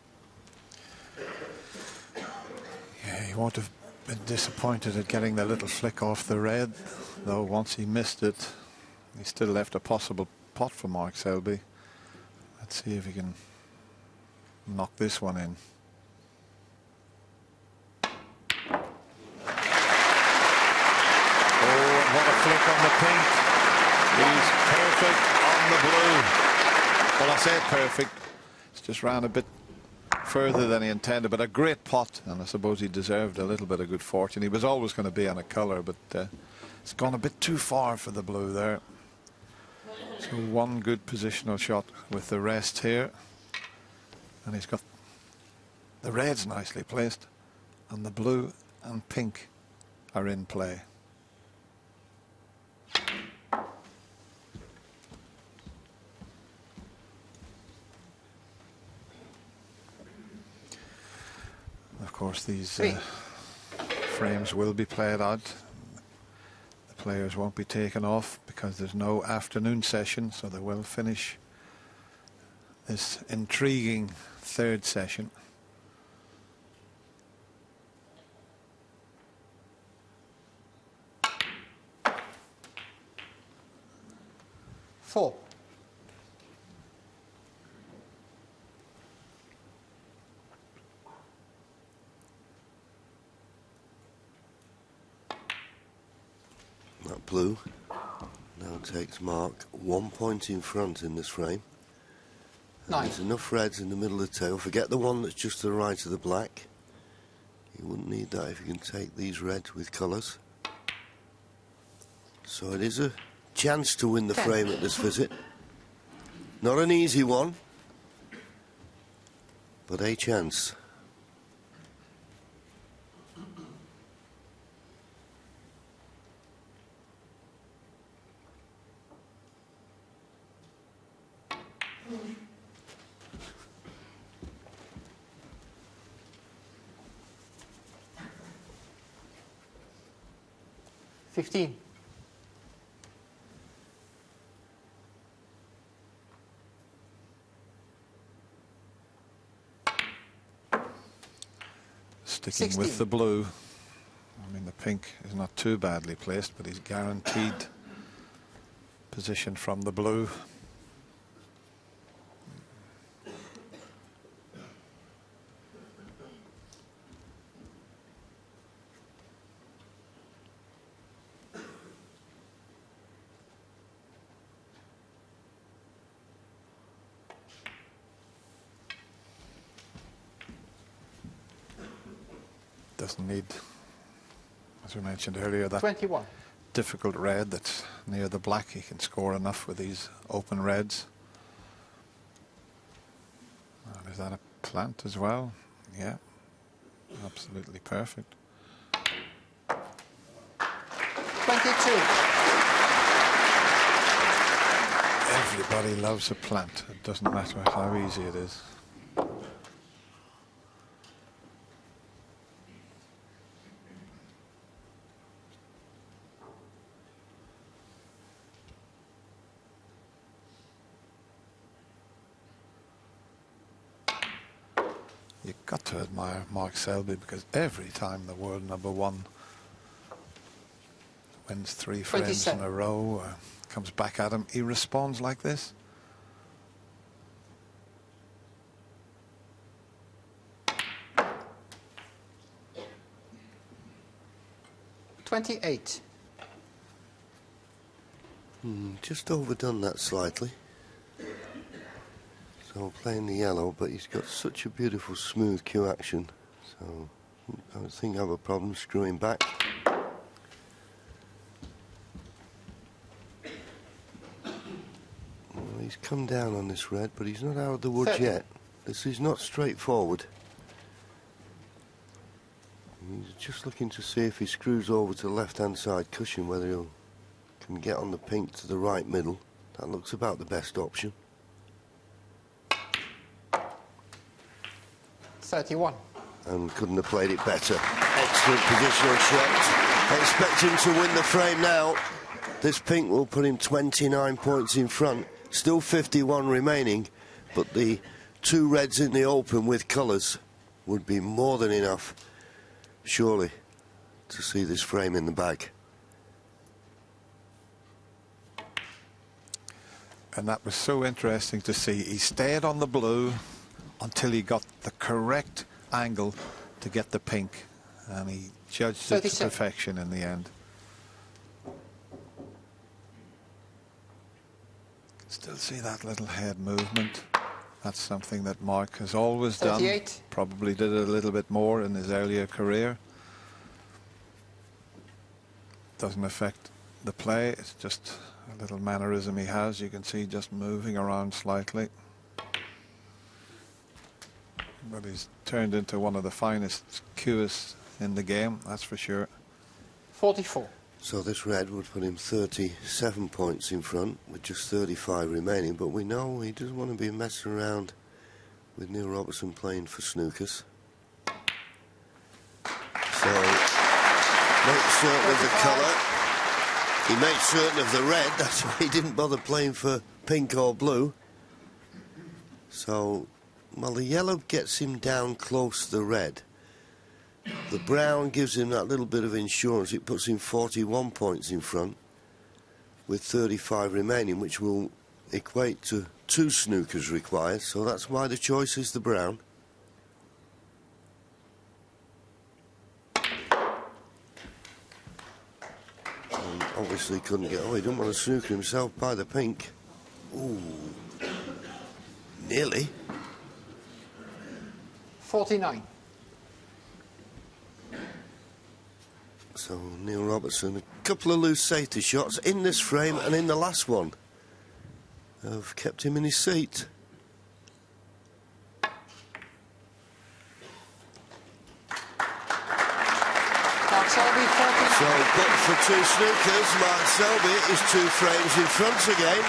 Yeah, he won't have been disappointed at getting the little flick off the red, though once he missed it, he still left a possible pot for Mark Selby. Let's see if he can knock this one in. Oh, and what a flick on the pink. He's perfect on the blue. Well, I say perfect. It's just ran a bit further than he intended, but a great pot, and I suppose he deserved a little bit of good fortune. He was always going to be on a colour, but it's gone a bit too far for the blue there. So one good positional shot with the rest here, and he's got the reds nicely placed, and the blue and pink are in play. Of course, these frames will be played out. The players won't be taken off because there's no afternoon session, so they will finish this intriguing third session. Four. That blue now takes Mark 1 point in front in this frame. There's enough reds in the middle of the tail. Forget the one that's just to the right of the black. You wouldn't need that if you can take these reds with colours. So it is a chance to win the frame at this visit. Not an easy one, but a chance. Sticking with the blue. I mean, the pink is not too badly placed, but he's guaranteed position from the blue. Doesn't need, as we mentioned earlier, that 21. Difficult red that's near the black. He can score enough with these open reds. And is that a plant as well? Yeah, absolutely perfect. 22. Everybody loves a plant. It doesn't matter how easy it is. You've got to admire Mark Selby, because every time the world number one wins 3 frames in a row, comes back at him, he responds like this. $28. Just overdone that slightly. So playing the yellow, but he's got such a beautiful smooth cue action, so I don't think I have a problem screwing back. Well, he's come down on this red, but he's not out of the woods 30. yet. This is not straightforward. He's just looking to see if he screws over to the left-hand side cushion, whether he'll can get on the pink to the right middle. That looks about the best option. 31. And couldn't have played it better. Excellent positional shot. Expect him to win the frame now. This pink will put him 29 points in front. Still 51 remaining, but the 2 reds in the open with colours would be more than enough, surely, to see this frame in the bag. And that was so interesting to see. He stayed on the blue until he got the correct angle to get the pink, and he judged it to perfection in the end. Still see that little head movement. That's something that Mark has always done. 38. Probably did it a little bit more in his earlier career. Doesn't affect the play, it's just a little mannerism he has. You can see just moving around slightly. But he's turned into one of the finest cueists in the game, that's for sure. 44. So this red would put him 37 points in front with just 35 remaining, but we know he doesn't want to be messing around with Neil Robertson playing for Snookers. So make certain of the colour. He made certain of the red, that's why he didn't bother playing for pink or blue. So, well, the yellow gets him down close to the red. The brown gives him that little bit of insurance. It puts him 41 points in front with 35 remaining, which will equate to 2 snookers required. So that's why the choice is the brown. And obviously couldn't get... Oh, he didn't want to snooker himself by the pink. Ooh. Nearly. 49. So Neil Robertson, a couple of loose safety shots in this frame and in the last one have kept him in his seat. Mark Selby, 49. So, but for 2 snookers, Mark Selby is 2 frames in front again.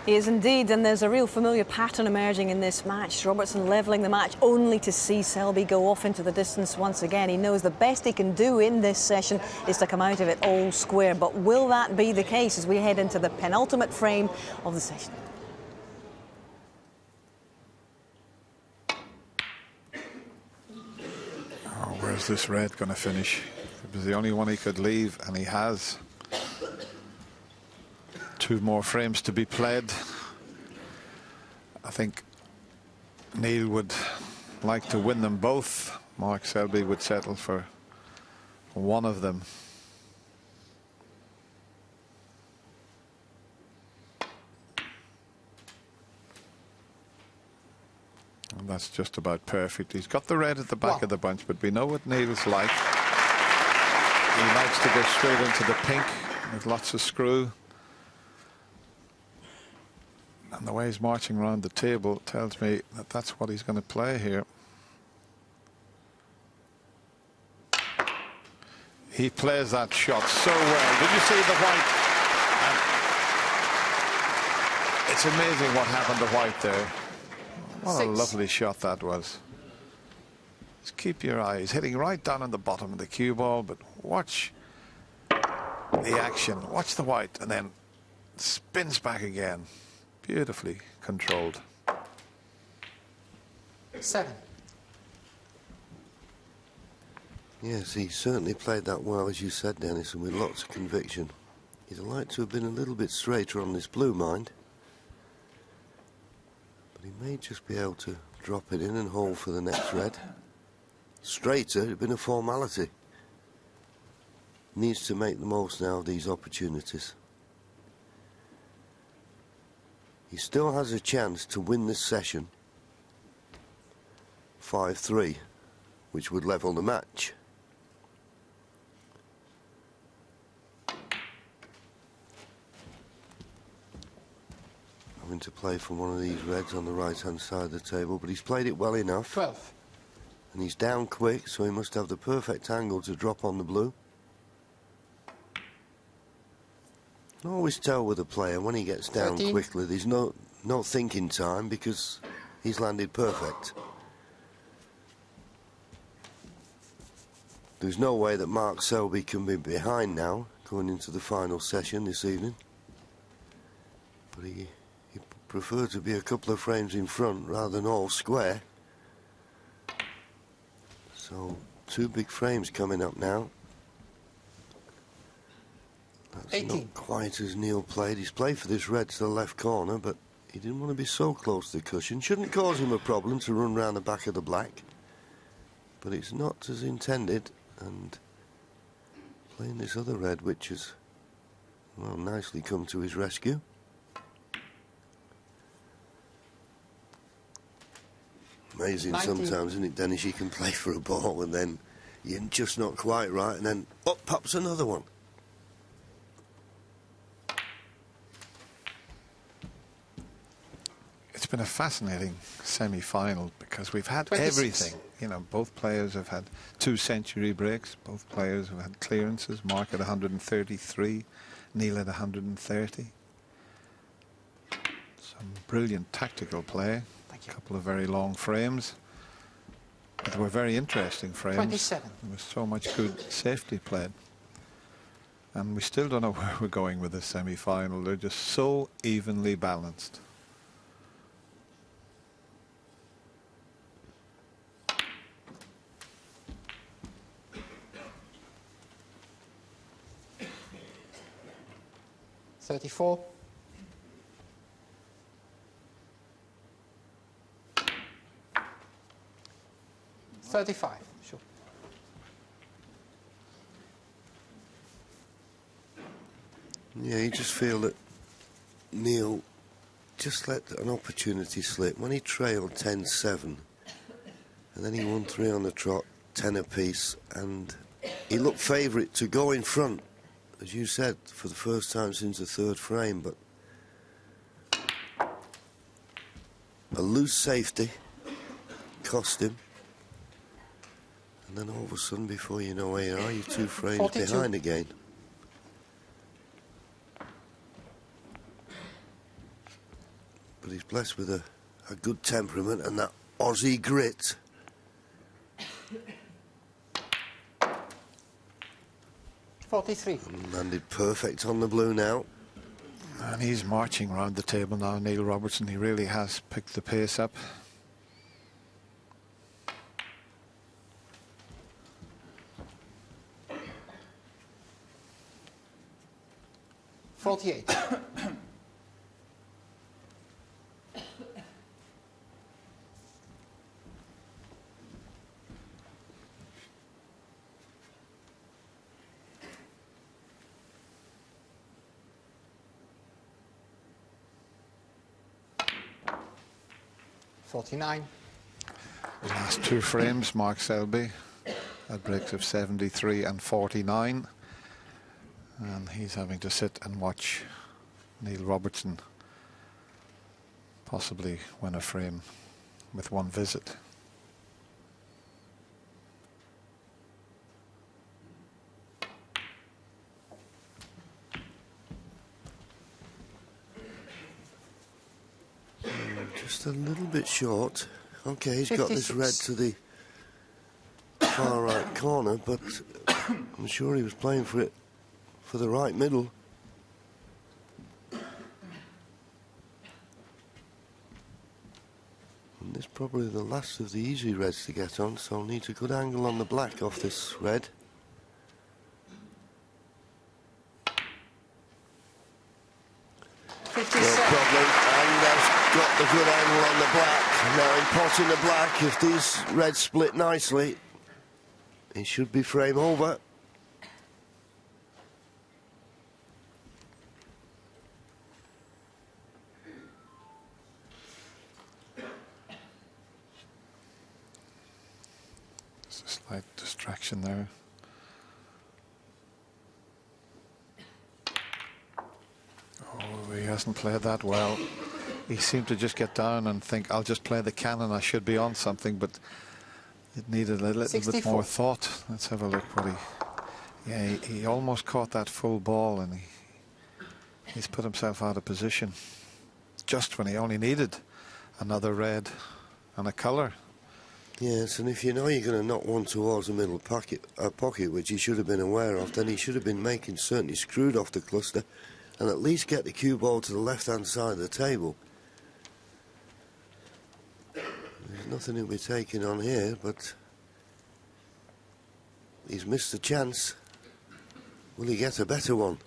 He is indeed, and there's a real familiar pattern emerging in this match. Robertson levelling the match only to see Selby go off into the distance once again. He knows the best he can do in this session is to come out of it all square. But will that be the case as we head into the penultimate frame of the session? Oh, where's this red going to finish? It was the only one he could leave, and he has. 2 more frames to be played. I think Neil would like to win them both. Mark Selby would settle for one of them. And that's just about perfect. He's got the red at the back of the bunch, but we know what Neil's like. He likes to go straight into the pink with lots of screw. And the way he's marching around the table tells me that that's what he's going to play here. He plays that shot so well. Did you see the white? It's amazing what happened to white there. What a lovely shot that was. Just keep your eyes hitting right down on the bottom of the cue ball, but watch the action. Watch the white, and then spins back again. Beautifully controlled. 7. Yes, he certainly played that well, as you said, Dennis, and with lots of conviction. He'd like to have been a little bit straighter on this blue, mind. But he may just be able to drop it in and hold for the next red. Straighter, it'd been a formality. Needs to make the most now of these opportunities. He still has a chance to win this session 5-3, which would level the match. Having to play from one of these reds on the right-hand side of the table, but he's played it well enough. 12. And he's down quick, so he must have the perfect angle to drop on the blue. You can always tell with a player when he gets down 13. quickly, there's no thinking time because he's landed perfect. There's no way that Mark Selby can be behind now going into the final session this evening. But he preferred to be a couple of frames in front rather than all square. So 2 big frames coming up now. That's 18. not quite as Neil played. He's played for this red to the left corner, but he didn't want to be so close to the cushion. Shouldn't cause him a problem to run round the back of the black. But it's not as intended, and playing this other red, which has, well, nicely come to his rescue. Amazing 19. sometimes, isn't it, Dennis? You can play for a ball and then you're just not quite right, and then up pops another one. It's been a fascinating semi-final because we've had 26. everything. You know, both players have had 2-century breaks. Both players have had clearances. Mark at 133, Neil at 130. Some brilliant tactical play. A couple of very long frames. But they were very interesting frames. 27. There was so much good safety played. And we still don't know where we're going with this semi-final. They're just so evenly balanced. $34. $35. Sure. Yeah, you just feel that Neil just let an opportunity slip. When he trailed 10-7, and then he won 3 on the trot, 10 apiece, and he looked favourite to go in front, as you said, for the first time since the 3rd frame, but a loose safety cost him. And then all of a sudden, before you know where you are, you're 2 frames 42. behind again. But he's blessed with a good temperament and that Aussie grit. $43. And landed perfect on the blue now. And he's marching around the table now, Neil Robertson. He really has picked the pace up. $48. $49. The last 2 frames, Mark Selby at breaks of 73 and 49. And he's having to sit and watch Neil Robertson possibly win a frame with 1 visit. Just a little bit short. Okay, he's got this red to the far right corner, but I'm sure he was playing for it for the right middle. And this probably the last of the easy reds to get on, so needs a good angle on the black off this red. No problem, and that's got the good angle on the black. Now in potting the black, if these reds split nicely, it should be frame over. There's a slight distraction there. Oh, he hasn't played that well. He seemed to just get down and think, I'll just play the cannon, I should be on something, but it needed a little 64. bit more thought. Let's have a look what he... Yeah, he almost caught that full ball, and he's put himself out of position just when he only needed another red and a colour. Yes, and if you know you're going to knock one towards the middle pocket, which he should have been aware of, then he should have been making certain he screwed off the cluster and at least get the cue ball to the left-hand side of the table. There's nothing he'll be taking on here, but he's missed a chance. Will he get a better one?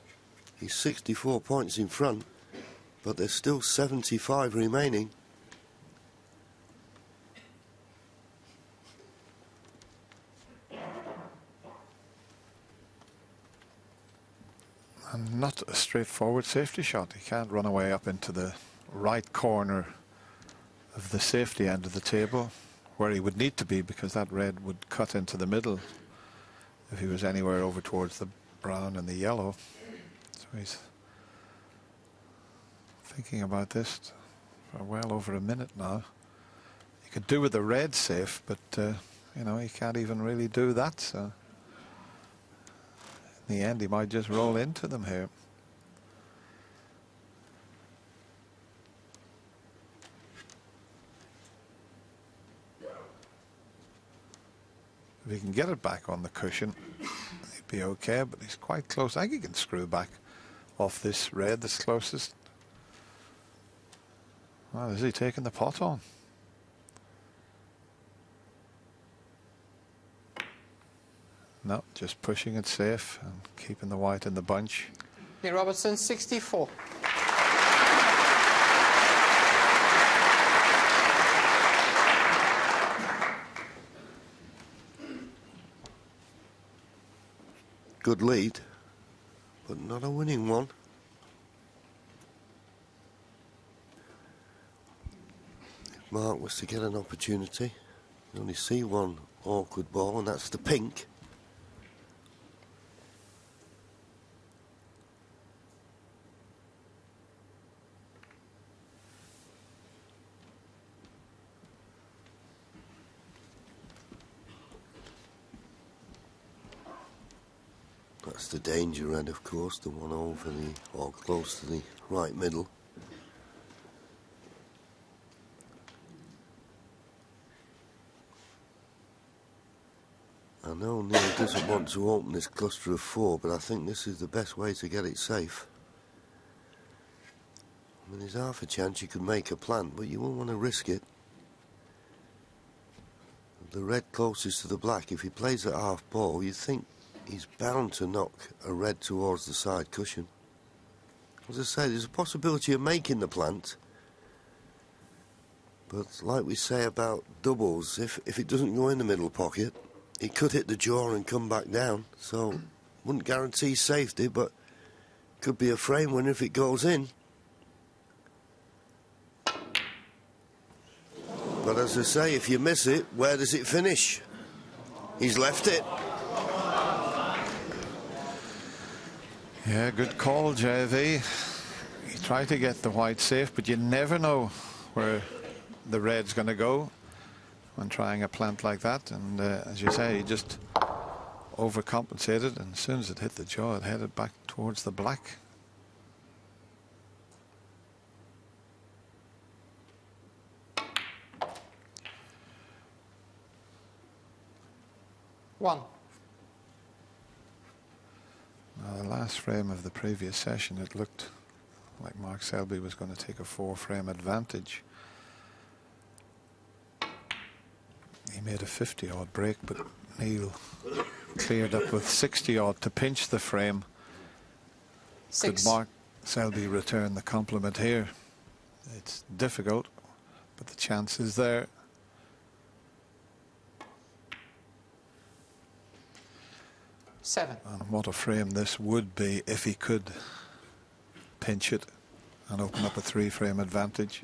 He's 64 points in front, but there's still 75 remaining. And not a straightforward safety shot. He can't run away up into the right corner of the safety end of the table, where he would need to be, because that red would cut into the middle if he was anywhere over towards the brown and the yellow. So he's thinking about this for well over a minute now. He could do with the red safe, but you know, he can't even really do that. So in the end, he might just roll into them here. If he can get it back on the cushion, he'd be okay, but he's quite close. I think he can screw back off this red that's closest. Well, is he taking the pot on? No, just pushing it safe and keeping the white in the bunch. Okay, Robertson, 64. Good lead, but not a winning one. If Mark was to get an opportunity, you only see one awkward ball, and that's the pink. That's the danger red, of course, the one over the, or close to the right middle. I know Neil doesn't want to open this cluster of 4, but I think this is the best way to get it safe. I mean, there's half a chance you could make a plant, but you won't want to risk it. The red closest to the black, if he plays at half ball, you'd think he's bound to knock a red towards the side cushion. As I say, there's a possibility of making the plant, but like we say about doubles, if it doesn't go in the middle pocket, it could hit the jaw and come back down. So wouldn't guarantee safety, but could be a frame winner if it goes in. But as I say, if you miss it, where does it finish? He's left it. Yeah, good call, JV. You try to get the white safe, but you never know where the red's going to go when trying a plant like that. And as you say, he just overcompensated, and as soon as it hit the jaw, it headed back towards the black. One. Now, the last frame of the previous session, it looked like Mark Selby was going to take a 4-frame advantage. He made a 50-odd break, but Neil cleared up with 60-odd to pinch the frame. Six. Could Mark Selby return the compliment here? It's difficult, but the chance is there. Seven. And what a frame this would be if he could pinch it and open up a 3-frame advantage.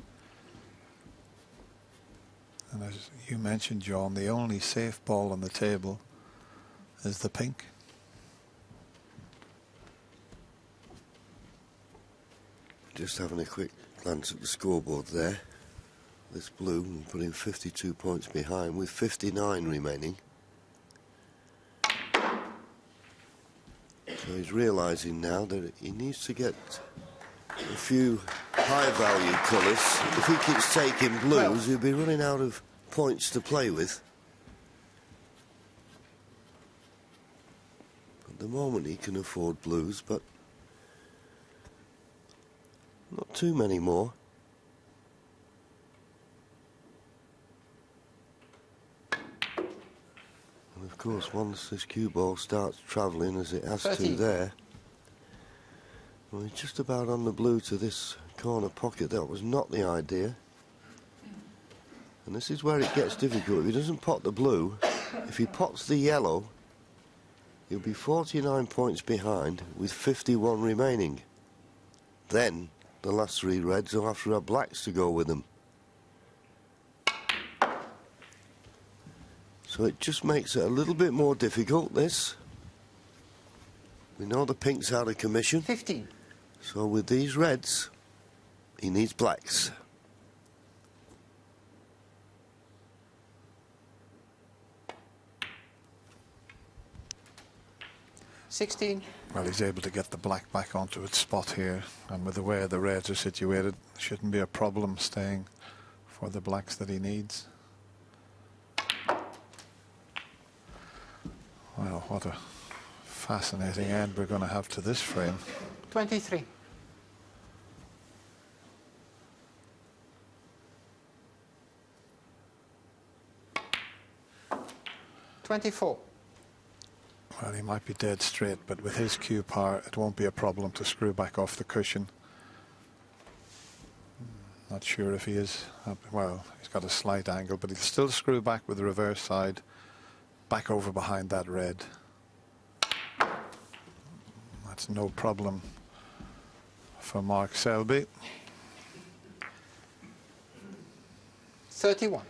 And as you mentioned, John, the only safe ball on the table is the pink. Just having a quick glance at the scoreboard there. This blue will put him 52 points behind with 59 remaining. So he's realising now that he needs to get a few high-value colours. If he keeps taking blues, he'll be running out of points to play with. At the moment he can afford blues, but not too many more. And of course, once this cue ball starts travelling as it has 30. to there, well, he's just about on the blue to this corner pocket. That was not the idea. And this is where it gets difficult. If he doesn't pot the blue, if he pots the yellow, he'll be 49 points behind with 51 remaining. Then the last 3 reds will have to have blacks to go with them. So it just makes it a little bit more difficult, this. We know the pink's out of commission. 15. So with these reds, he needs blacks. $16. Well, he's able to get the black back onto its spot here, and with the way the reds are situated, shouldn't be a problem staying for the blacks that he needs. Well, what a fascinating end we're going to have to this frame. 23. $24. Well, he might be dead straight, but with his cue power, it won't be a problem to screw back off the cushion. Not sure if he is. Well, he's got a slight angle, but he'll still screw back with the reverse side, back over behind that red. That's no problem for Mark Selby. 31.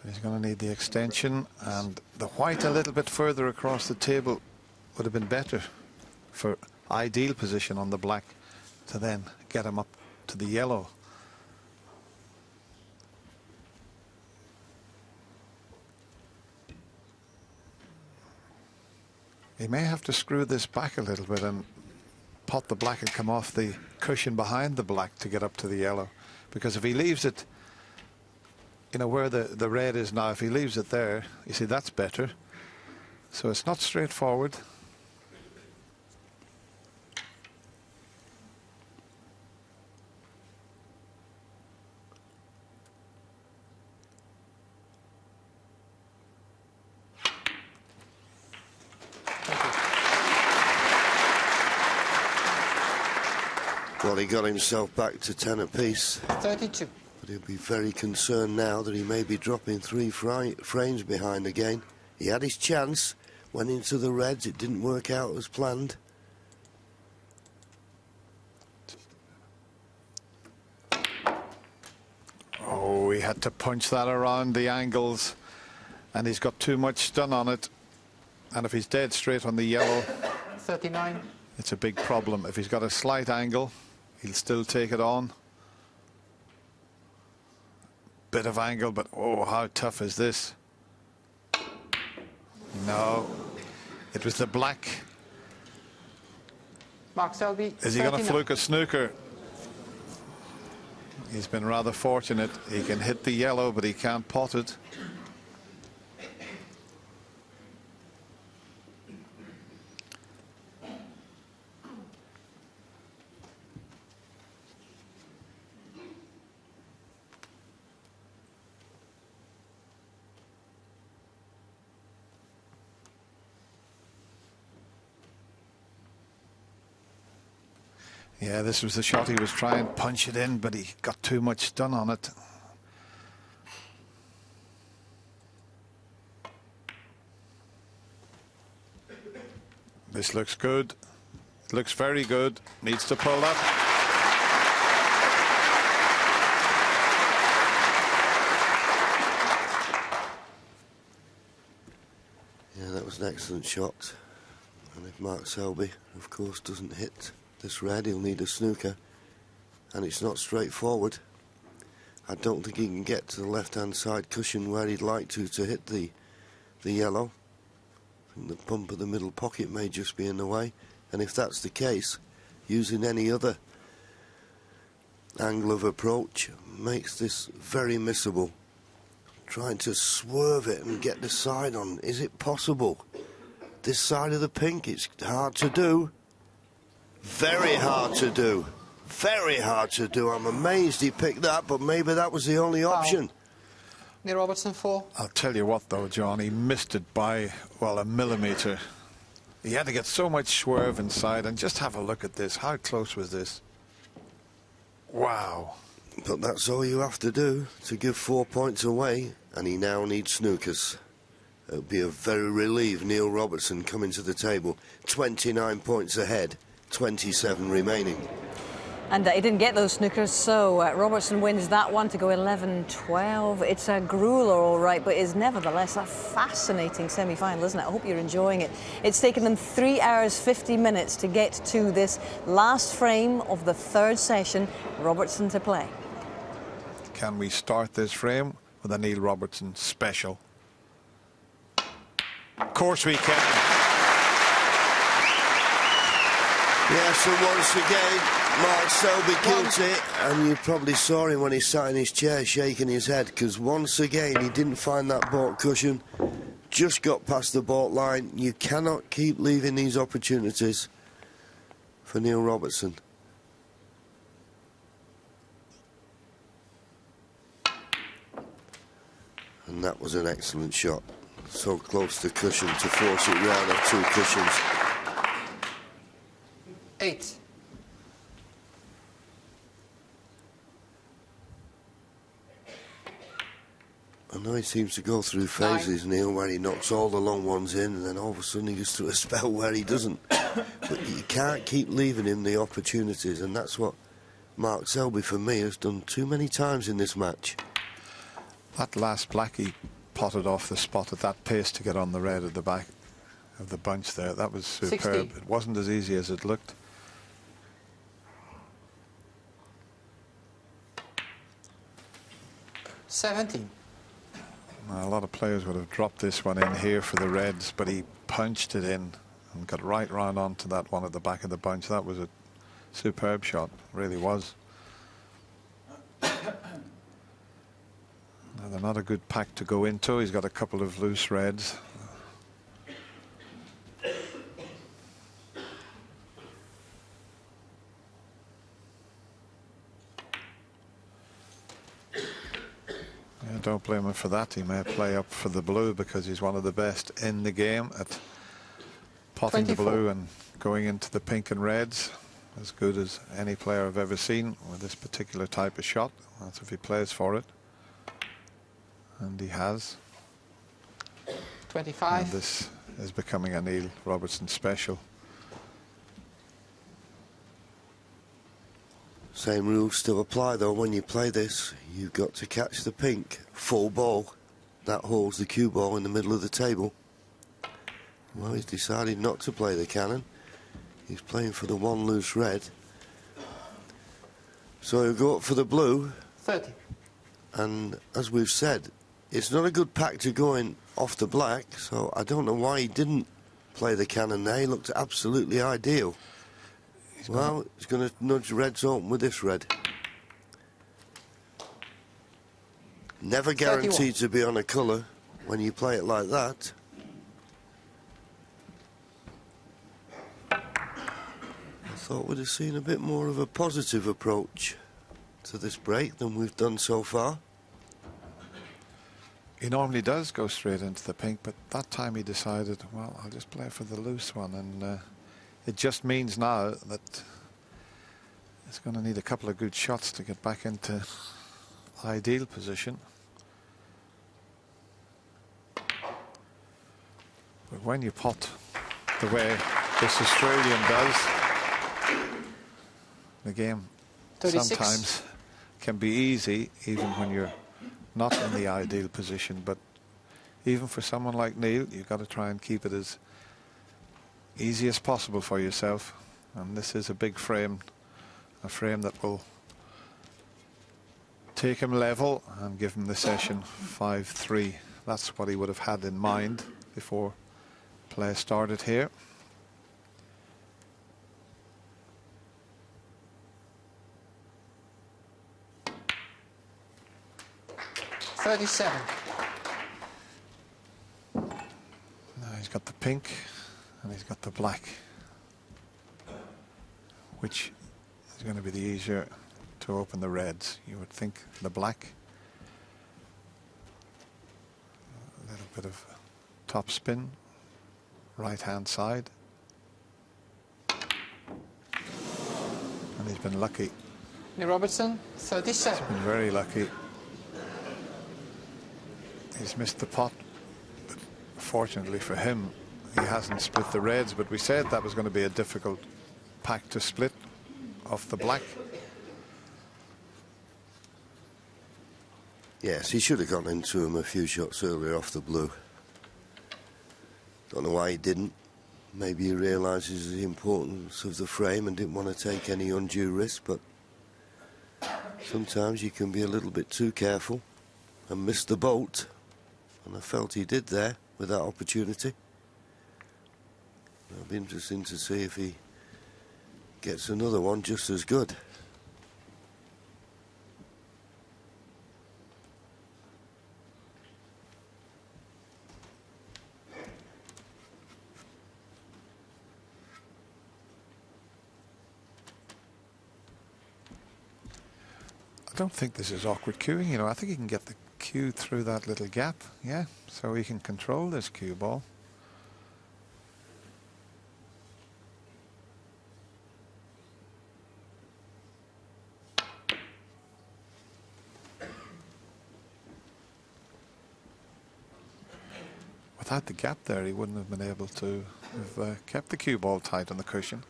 But he's going to need the extension, and the white a little bit further across the table would have been better for ideal position on the black to then get him up to the yellow. He may have to screw this back a little bit and pot the black and come off the cushion behind the black to get up to the yellow, because if he leaves it, you know, where the red is now, if he leaves it there, you see, that's better. So it's not straightforward. Well, he got himself back to 10 apiece. 32. But he'll be very concerned now that he may be dropping 3 frames behind again. He had his chance, went into the reds, it didn't work out as planned. Oh, he had to punch that around the angles, and he's got too much stun on it. And if he's dead straight on the yellow, 39. it's a big problem. If he's got a slight angle, he'll still take it on. Bit of angle, but oh, how tough is this? No, it was the black. Mark Selby. Is he going to 39. fluke a snooker? He's been rather fortunate. He can hit the yellow, but he can't pot it. Yeah, this was the shot he was trying to punch it in, but he got too much stun on it. This looks good. It looks very good. Needs to pull that. Yeah, that was an excellent shot. And if Mark Selby, of course, doesn't hit this red, he'll need a snooker. And it's not straightforward. I don't think he can get to the left-hand side cushion where he'd like to hit the yellow. I think the bump of the middle pocket may just be in the way. And if that's the case, using any other angle of approach makes this very missable. Trying to swerve it and get the side on. Is it possible? This side of the pink, it's hard to do. Very hard to do. Very hard to do. I'm amazed he picked that, but maybe that was the only option. Neil Robertson 4. I'll tell you what, though, John, he missed it by, well, a millimetre. He had to get so much swerve inside, and just have a look at this. How close was this? Wow. But that's all you have to do to give 4 points away, and he now needs snookers. It would be a very relieved Neil Robertson coming to the table. 29 points ahead, 27 remaining. And he didn't get those snookers, so Robertson wins that one to go 11-12. It's a grueler, all right, but is nevertheless a fascinating semi-final, isn't it? I hope you're enjoying it. It's taken them 3 hours, 50 minutes to get to this last frame of the third session. Robertson to play. Can we start this frame with a Neil Robertson special? Of course we can. Yeah, so once again, Mark Selby guilty, and you probably saw him when he sat in his chair shaking his head, because once again he didn't find that baulk cushion, just got past the baulk line. You cannot keep leaving these opportunities for Neil Robertson. And that was an excellent shot. So close to cushion to force it round of 2 cushions. 8. I know he seems to go through phases, Neil, where he knocks all the long ones in, and then all of a sudden he goes through a spell where he doesn't. But you can't keep leaving him the opportunities, and that's what Mark Selby, for me, has done too many times in this match. That last black he potted off the spot at that pace to get on the red at the back of the bunch there. That was superb. 60. It wasn't as easy as it looked. $17. A lot of players would have dropped this one in here for the reds, but he punched it in and got right round onto that one at the back of the bunch. That was a superb shot, really was. Now, they're not a good pack to go into. He's got a couple of loose reds. Don't blame him for that. He may play up for the blue because he's one of the best in the game at potting 24. the blue and going into the pink and reds. As good as any player I've ever seen with this particular type of shot. That's if he plays for it. And he has. 25. And this is becoming a Neil Robertson special. Same rules still apply, though. When you play this, you've got to catch the pink full ball. That holds the cue ball in the middle of the table. Well, he's decided not to play the cannon. He's playing for the one loose red. So he'll go up for the blue. 30. And as we've said, it's not a good pack to go in off the black, so I don't know why he didn't play the cannon there. He looked absolutely ideal. Well, he's going to nudge reds open with this red. Never guaranteed 31. to be on a colour when you play it like that. I thought we'd have seen a bit more of a positive approach to this break than we've done so far. He normally does go straight into the pink, but that time he decided, well, I'll just play for the loose one. And it just means now that He's going to need a couple of good shots to get back into ideal position. But when you pot the way this Australian does, the game 36. sometimes can be easy even when you're not in the ideal position. But even for someone like Neil, you've got to try and keep it as easy as possible for yourself. And this is a big frame, a frame that will take him level and give him the session 5-3. That's what he would have had in mind before play started here. $37. Now he's got the pink and he's got the black, which is going to be the easier to open the reds. You would think the black. A little bit of top spin, right hand side. And he's been lucky. Robertson, 37. He's been very lucky. He's missed the pot, but fortunately for him, he hasn't split the reds. But we said that was going to be a difficult pack to split off the black. Yes, he should have gone into him a few shots earlier off the blue. Don't know why he didn't. Maybe he realises the importance of the frame and didn't want to take any undue risk, but sometimes you can be a little bit too careful and miss the boat. And I felt he did there with that opportunity. It'll be interesting to see if he gets another one just as good. I don't think this is awkward cueing, you know. I think he can get the cue through that little gap, yeah, so he can control this cue ball. Without the gap there, he wouldn't have been able to have kept the cue ball tight on the cushion.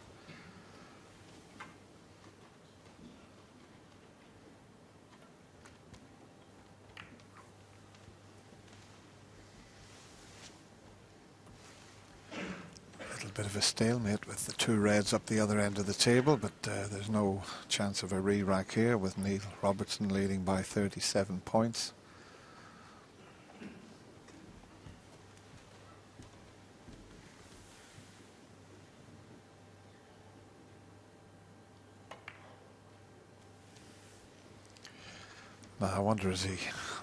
Bit of a stalemate with the two reds up the other end of the table, but there's no chance of a re-rack here with Neil Robertson leading by 37 points. Now I wonder, is he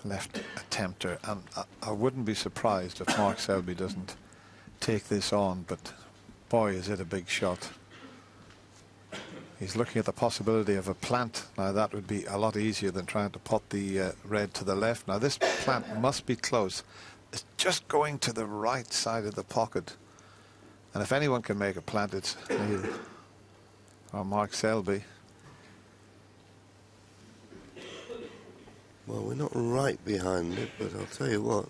left a tempter? And I wouldn't be surprised if Mark Selby doesn't take this on, but boy, is it a big shot. He's looking at the possibility of a plant. Now that would be a lot easier than trying to pot the red to the left. Now this plant must be close. It's just going to the right side of the pocket. And if anyone can make a plant, it's Neil or Mark Selby. Well, we're not right behind it, but I'll tell you what,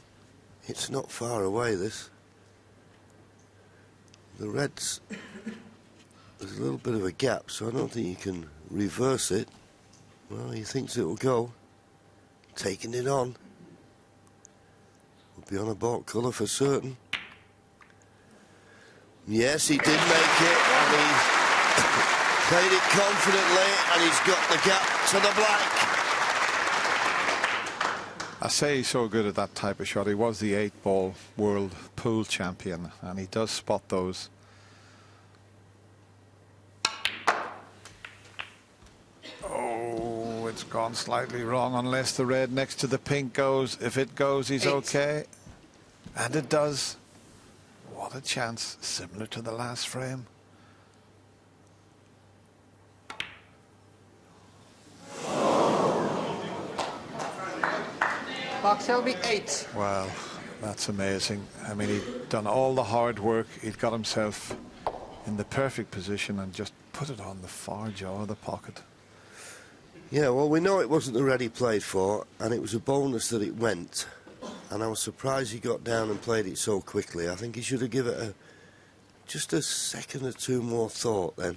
it's not far away, this. The reds, there's a little bit of a gap, so I don't think you can reverse it. Well, he thinks it will go. Taking it on. Will be on a baulk colour for certain. Yes, he did make it, and he played it confidently, and he's got the gap to the black. I say he's so good at that type of shot. He was the 8-ball world pool champion, and he does spot those. Oh, it's gone slightly wrong, unless the red next to the pink goes. If it goes, he's okay. And it does. What a chance, similar to the last frame. Mark Selby, 8. Well, that's amazing. I mean, he'd done all the hard work. He'd got himself in the perfect position and just put it on the far jaw of the pocket. Yeah, well, we know it wasn't the red he played for, and it was a bonus that it went. And I was surprised he got down and played it so quickly. I think he should have given it just a second or two more thought then.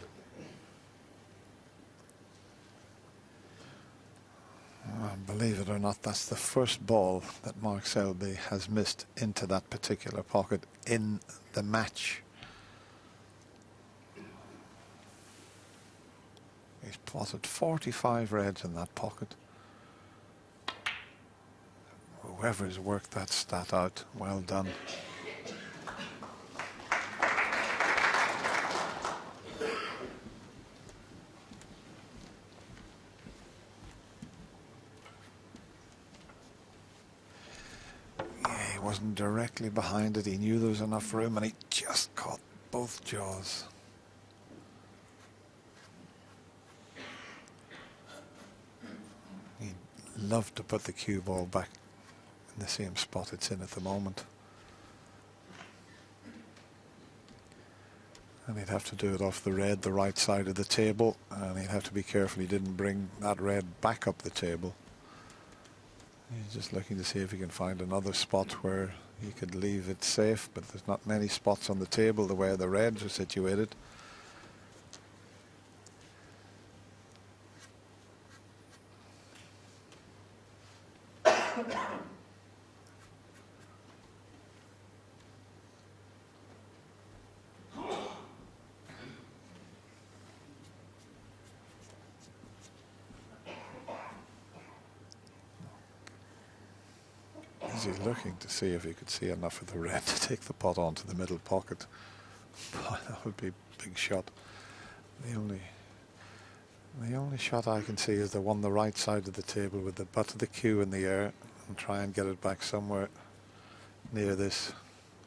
Believe it or not, that's the first ball that Mark Selby has missed into that particular pocket in the match. He's potted 45 reds in that pocket. Whoever's worked that stat out, well done. He wasn't directly behind it. He knew there was enough room, and he just caught both jaws. He'd love to put the cue ball back in the same spot it's in at the moment. And he'd have to do it off the red, the right side of the table, and he'd have to be careful he didn't bring that red back up the table. He's just looking to see if he can find another spot where he could leave it safe, but there's not many spots on the table the way the reds are situated. He's looking to see if he could see enough of the red to take the pot onto the middle pocket. Boy, that would be a big shot. The only shot I can see is the one the right side of the table with the butt of the cue in the air and try and get it back somewhere near this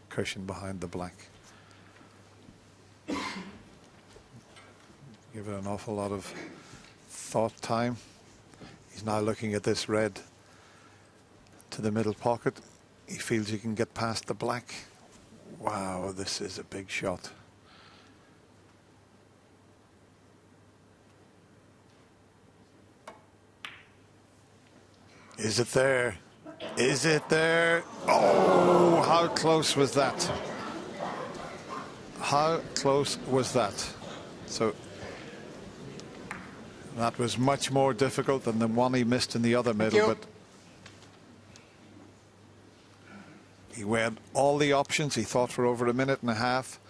cushion behind the black. Give it an awful lot of thought time. He's now looking at this red to the middle pocket. He feels he can get past the black. Wow, this is a big shot. Is it there? Is it there? Oh, how close was that? How close was that? So that was much more difficult than the one he missed in the other middle, but he weighed all the options. He thought for over a minute and a half,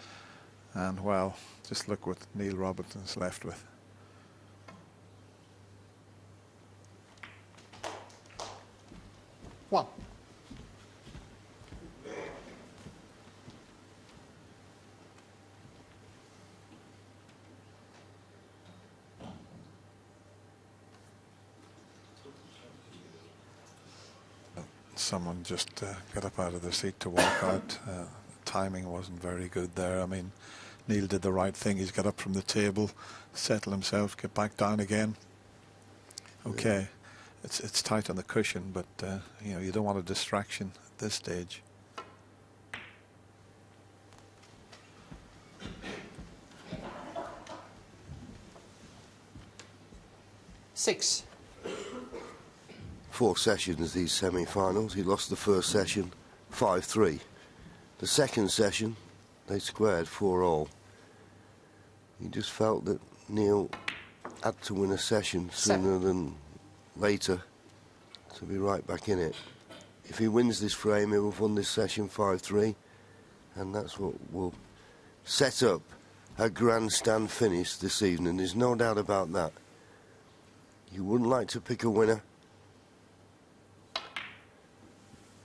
and well, just look what Neil Robertson's left with. One. Someone just got up out of their seat to walk out. Timing wasn't very good there. I mean, Neil did the right thing. He's got up from the table, settle himself, get back down again. Okay, it's tight on the cushion, but you know, you don't want a distraction at this stage. Six. 4 sessions, these semi-finals. He lost the first session 5-3. The second session, they squared 4-all. He just felt that Neil had to win a session sooner than later to be right back in it. If he wins this frame, he'll have won this session 5-3, and that's what will set up a grandstand finish this evening. There's no doubt about that. You wouldn't like to pick a winner.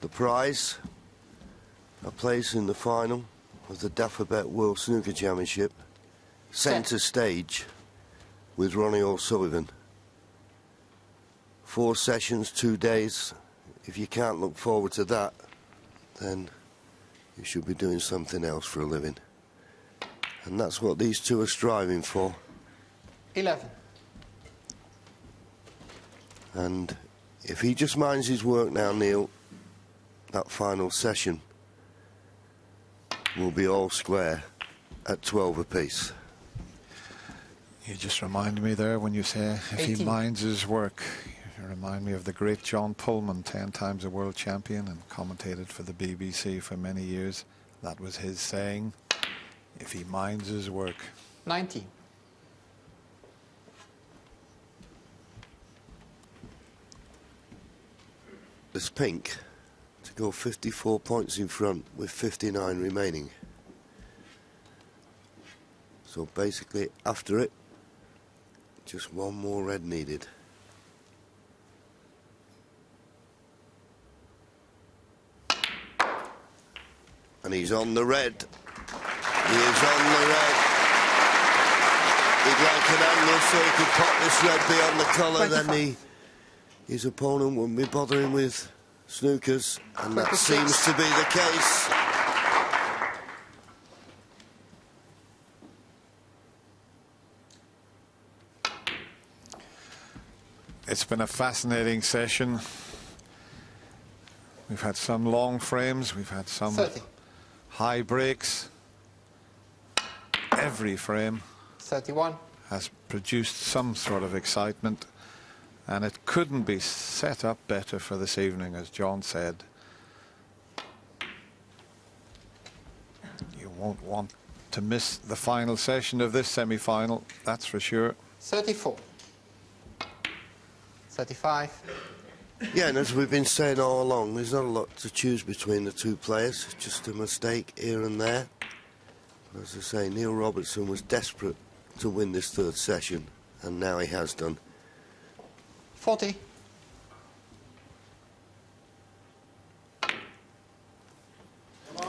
The prize, a place in the final of the Dafabet World Snooker Championship, centre stage with Ronnie O'Sullivan. 4 sessions, 2 days. If you can't look forward to that, then you should be doing something else for a living. And that's what these two are striving for. 11. And if he just minds his work now, Neil, that final session will be all square at 12 apiece. You just reminded me there when you say if 18. he minds his work. You remind me of the great John Pulman, 10 times a world champion and commentated for the BBC for many years. That was his saying, if he minds his work. 19. There's pink to go 54 points in front with 59 remaining. So basically, after it, just one more red needed. And he's on the red. He is on the red. He'd like an angle so he could pop this red beyond the colour, then his opponent wouldn't be bothering with snookers, and that seems to be the case. It's been a fascinating session. We've had some long frames, we've had some 30. high breaks. Every frame 31. has produced some sort of excitement, and it couldn't be set up better for this evening, as John said. You won't want to miss the final session of this semi-final, that's for sure. 34. 35. Yeah, and as we've been saying all along, there's not a lot to choose between the two players, just a mistake here and there. But as I say, Neil Robertson was desperate to win this third session, and now he has done. 40.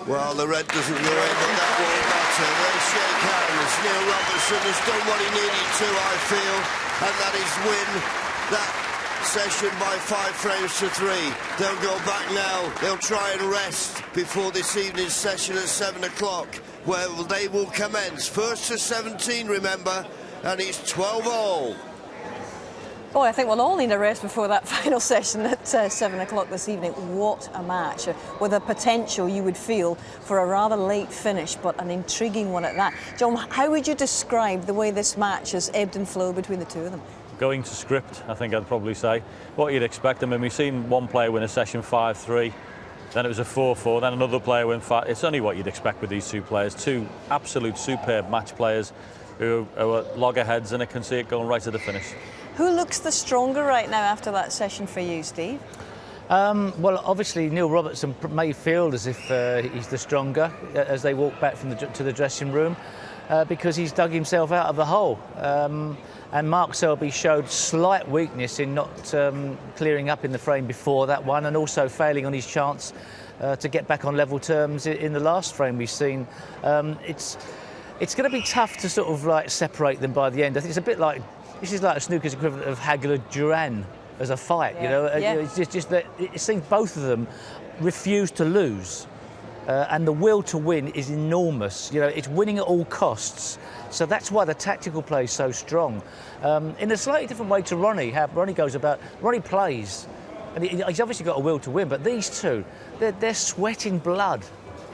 Well, the red doesn't go in, but that won't matter. They shake hands. Neil Robertson has done what he needed to, I feel, and that is win that session by 5 frames to 3. They'll go back now. They'll try and rest before this evening's session at 7 o'clock, where they will commence. First to 17, remember, and it's 12 all. Oh, I think we'll all need a rest before that final session at 7 o'clock this evening. What a match, with a potential, you would feel, for a rather late finish, but an intriguing one at that. John, how would you describe the way this match has ebbed and flowed between the two of them? Going to script, I think I'd probably say. What you'd expect. I mean, we've seen one player win a session 5-3, then it was a 4-4, then another player win 5. It's only what you'd expect with these two players. Two absolute superb match players who are loggerheads, and I can see it going right to the finish. Who looks the stronger right now after that session for you, Steve? Well, obviously Neil Robertson may feel as if he's the stronger as they walk back from to the dressing room, because he's dug himself out of the hole. And Mark Selby showed slight weakness in not clearing up in the frame before that one, and also failing on his chance to get back on level terms in the last frame we've seen. It's going to be tough to sort of like separate them by the end. I think it's a bit like, this is like a snooker's equivalent of Hagler-Duran as a fight, you know. Yeah. It's just that it seems both of them refuse to lose. And the will to win is enormous. You know, it's winning at all costs. So that's why the tactical play is so strong. In a slightly different way to Ronnie, how Ronnie goes about. Ronnie plays, and he's obviously got a will to win, but these two, they're sweating blood.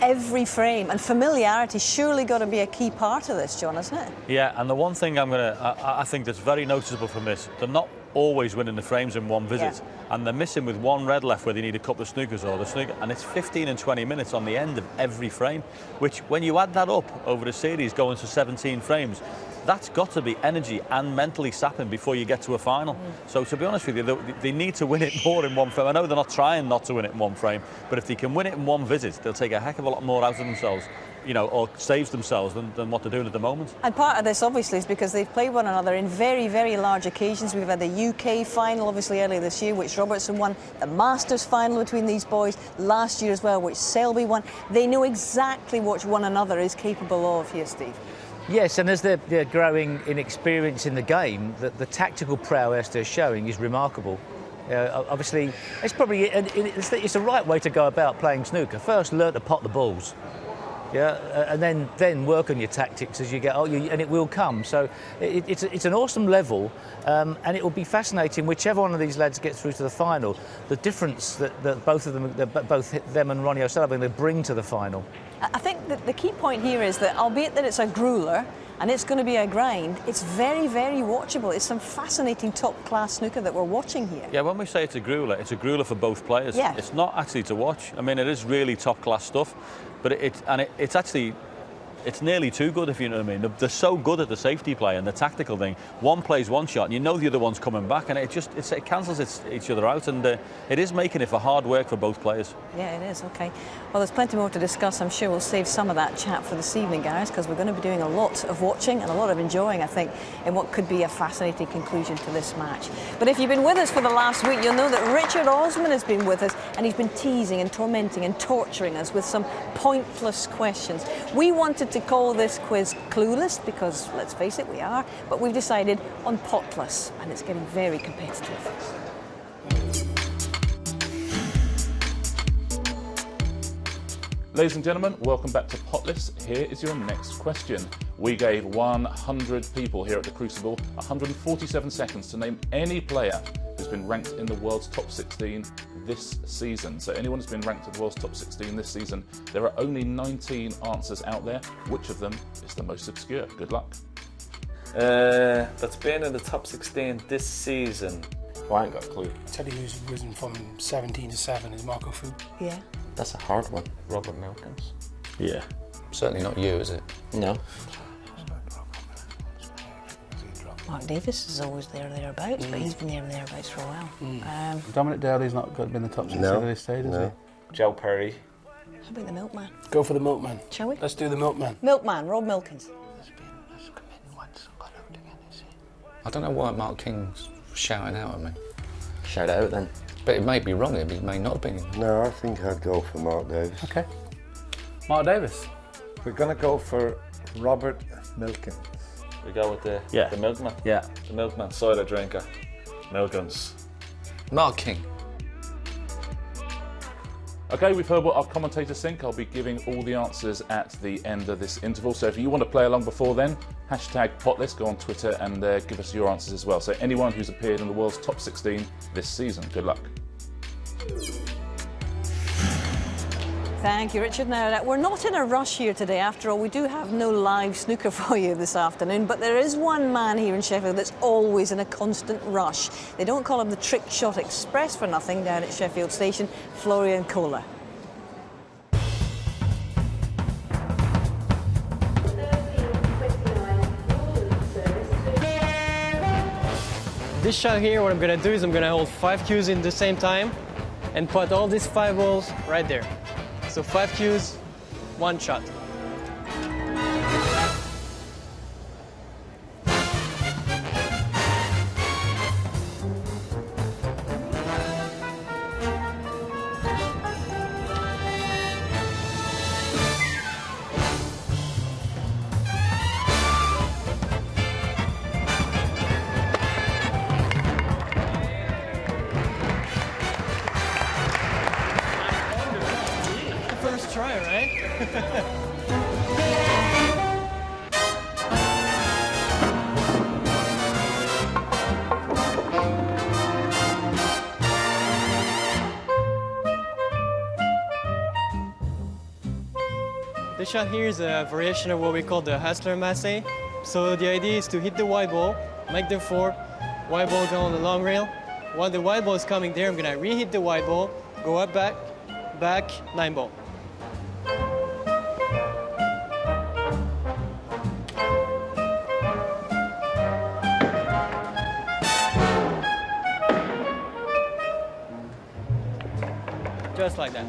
Every frame, and familiarity surely got to be a key part of this, John, isn't it? Yeah, and the one thing I think that's very noticeable from this, they're not always winning the frames in one visit, and they're missing with one red left where they need a couple of snookers or the snooker, and it's 15 and 20 minutes on the end of every frame, which when you add that up over the series going to 17 frames, that's got to be energy and mentally sapping before you get to a final. So to be honest with you, they need to win it more in one frame. I know they're not trying not to win it in one frame, but if they can win it in one visit, they'll take a heck of a lot more out of themselves, you know, or saves themselves than what they're doing at the moment. And part of this, obviously, is because they've played one another in very, very large occasions. We've had the UK final, obviously, earlier this year, which Robertson won. The Masters final between these boys last year as well, which Selby won. They know exactly what one another is capable of here, Steve. Yes, and as they're growing in experience in the game, the tactical prowess they're showing is remarkable. Obviously, it's probably it's the right way to go about playing snooker. First, learn to pot the balls. Yeah, and then work on your tactics as you get older, and it will come. So it's an awesome level, and it will be fascinating whichever one of these lads gets through to the final. The difference that both of them and Ronnie O'Sullivan they bring to the final. I think that the key point here is that, albeit that it's a grueler, and it's going to be a grind. It's very, very watchable. It's some fascinating top-class snooker that we're watching here. Yeah, when we say it's a grueler for both players. Yeah. It's not actually to watch. I mean, it is really top-class stuff, but it's actually... It's nearly too good, if you know what I mean. They're so good at the safety play and the tactical thing. One plays one shot, and you know the other one's coming back, and it cancels each other out, and it is making it for hard work for both players. Yeah, it is. Okay. Well, there's plenty more to discuss. I'm sure we'll save some of that chat for this evening, guys, because we're going to be doing a lot of watching and a lot of enjoying, I think, in what could be a fascinating conclusion to this match. But if you've been with us for the last week, you'll know that Richard Osman has been with us, and he's been teasing and tormenting and torturing us with some pointless questions. We wanted to call this quiz clueless because, let's face it, we are, but we've decided on potless, and it's getting very competitive. Ladies and gentlemen, welcome back to Potless. Here is your next question. We gave 100 people here at the Crucible 147 seconds to name any player who's been ranked in the world's top 16 this season. So anyone who's been ranked in the world's top 16 this season, there are only 19 answers out there. Which of them is the most obscure? Good luck. That's been in the top 16 this season. Well, I ain't got a clue. Tell you who's risen from 17 to 7 is Marco Fu. Yeah. That's a hard one. Robert Milkins. Yeah. Certainly not you, is it? No. Mark Davis is always thereabouts, but he's been there and thereabouts for a while. Dominic Daly's not been in the top 16 at this stage, is he? Joe Perry. How about the Milkman? Go for the Milkman. Shall we? Let's do the Milkman. Milkman, Rob Milkins. I don't know why Mark King's shouting out at me. Shout out then. But it may be wrong, it may not have been. No, I think I'd go for Mark Davis. Okay. Mark Davis. We're going to go for Robert Milkins. We go with the Milkman. Yeah. The Milkman, cider drinker. Milkins. Mark King. Okay, we've heard what our commentators think. I'll be giving all the answers at the end of this interval. So if you want to play along before then, hashtag Potless, go on Twitter and give us your answers as well. So anyone who's appeared in the world's top 16 this season, good luck. Thank you, Richard. Now, we're not in a rush here today. After all, we do have no live snooker for you this afternoon, but there is one man here in Sheffield that's always in a constant rush. They don't call him the Trick Shot Express for nothing down at Sheffield Station, Florian Kohler. This shot here, what I'm going to do is I'm going to hold 5 cues in the same time and put all these 5 balls right there. So 5 cues, 1 shot. First try, right? This shot here is a variation of what we call the Hustler Masse. So the idea is to hit the white ball, make the 4, white ball go on the long rail. While the white ball is coming there, I'm gonna re-hit the white ball, go up, back, back, 9 ball. Just like that.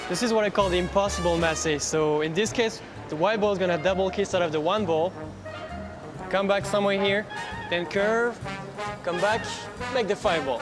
This is what I call the impossible masse. So in this case, the white ball is going to double kiss out of the 1 ball, come back somewhere here, then curve, come back, make the 5 ball.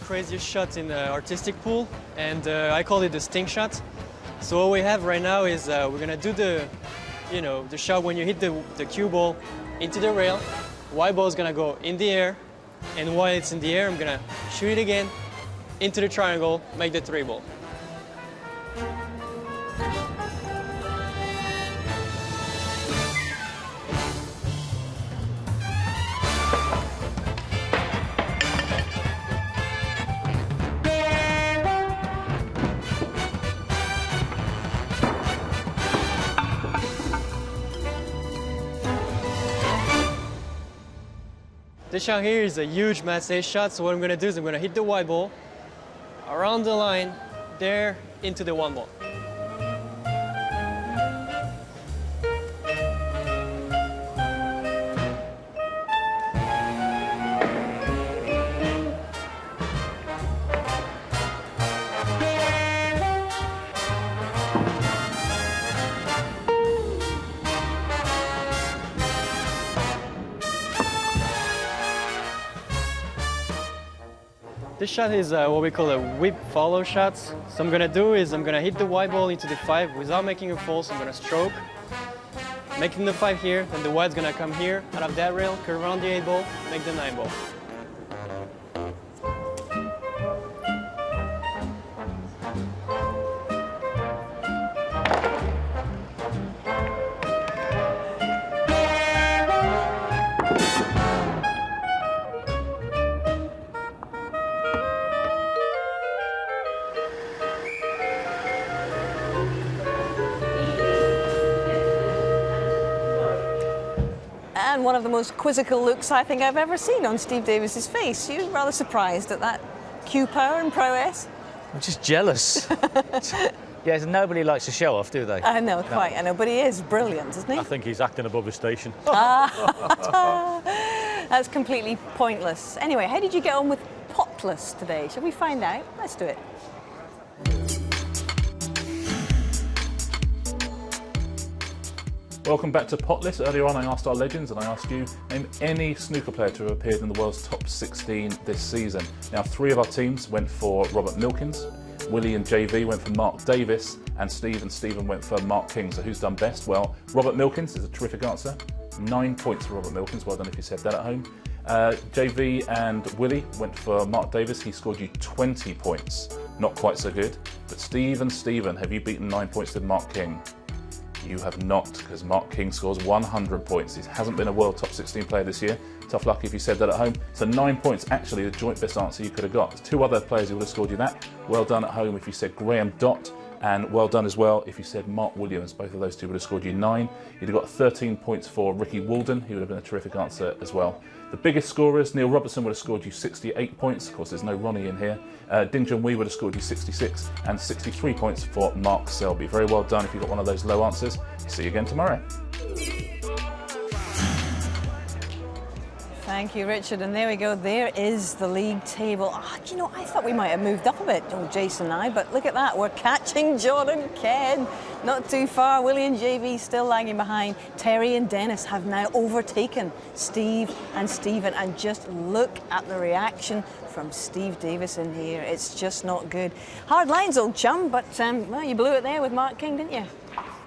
craziest shot in the artistic pool, and I call it the stink shot. So what we have right now is we're gonna do the shot when you hit the cue ball into the rail. White ball is gonna go in the air, and while it's in the air, I'm gonna shoot it again into the triangle, make the 3 ball. This shot here is a huge match day shot, so what I'm gonna do is I'm gonna hit the white ball around the line, there, into the 1 ball. This shot is what we call a whip follow shot. So I'm gonna do is I'm gonna hit the white ball into the 5 without making a fall, so I'm gonna stroke. Making the 5 here, then the white's gonna come here, out of that rail, curve around the 8 ball, make the 9 ball. And one of the most quizzical looks I think I've ever seen on Steve Davis's face. You were rather surprised at that cue power and prowess? I'm just jealous. Yes, nobody likes to show off, do they? I know, quite. I know, but he is brilliant, isn't he? I think he's acting above his station. That's completely pointless. Anyway, how did you get on with Potless today? Shall we find out? Let's do it. Welcome back to Potless. Earlier on I asked our legends and I asked you, name any snooker player to have appeared in the world's top 16 this season. Now 3 of our teams went for Robert Milkins, Willie and JV went for Mark Davis, and Steve and Stephen went for Mark King. So who's done best? Well, Robert Milkins is a terrific answer. 9 points for Robert Milkins. Well done if you said that at home. JV and Willie went for Mark Davis. He scored you 20 points. Not quite so good. But Steve and Stephen, have you beaten 9 points with Mark King? You have not, because Mark King scores 100 points. He hasn't been a world top 16 player this year. Tough luck if you said that at home. So 9 points, actually the joint best answer you could have got. There's 2 other players who would have scored you that. Well done at home if you said Graham Dott, and well done as well if you said Mark Williams. Both of those 2 would have scored you 9. You'd have got 13 points for Ricky Walden. He would have been a terrific answer as well. The biggest scorers, Neil Robertson would have scored you 68 points. Of course, there's no Ronnie in here. Din Junhui would have scored you 66, and 63 points for Mark Selby. Very well done if you got one of those low answers. See you again tomorrow. Thank you, Richard. And there we go. There is the league table. Oh, you know, I thought we might have moved up a bit, Jason and I, but look at that. We're catching Jordan Ken. Not too far. Willie and JV still lagging behind. Terry and Dennis have now overtaken Steve and Stephen. And just look at the reaction from Steve Davis in here. It's just not good. Hard lines, old chum, but well, you blew it there with Mark King, didn't you?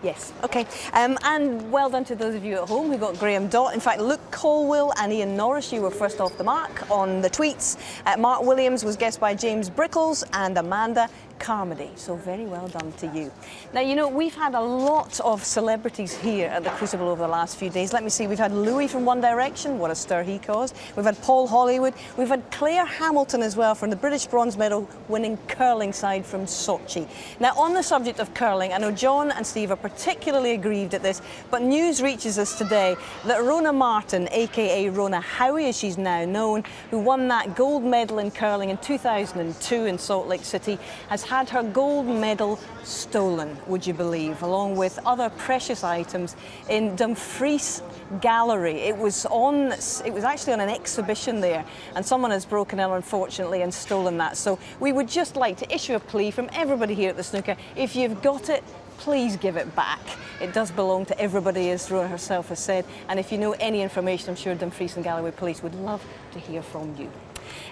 Yes, okay. And well done to those of you at home who got Graham Dott. In fact, Luke Colwell and Ian Norris, you were first off the mark on the tweets. Mark Williams was guessed by James Brickles and Amanda Carmody. So very well done to you. Now, you know, we've had a lot of celebrities here at the Crucible over the last few days. Let me see, we've had Louis from One Direction, what a stir he caused. We've had Paul Hollywood. We've had Claire Hamilton as well from the British bronze medal winning curling side from Sochi. Now, on the subject of curling, I know John and Steve are particularly aggrieved at this, but news reaches us today that Rona Martin, aka Rona Howie as she's now known, who won that gold medal in curling in 2002 in Salt Lake City, has had her gold medal stolen, would you believe, along with other precious items in Dumfries Gallery. It was actually on an exhibition there, and someone has broken in, unfortunately, and stolen that. So we would just like to issue a plea from everybody here at the Snooker. If you've got it, please give it back. It does belong to everybody, as Rona herself has said. And if you know any information, I'm sure Dumfries and Galloway Police would love to hear from you.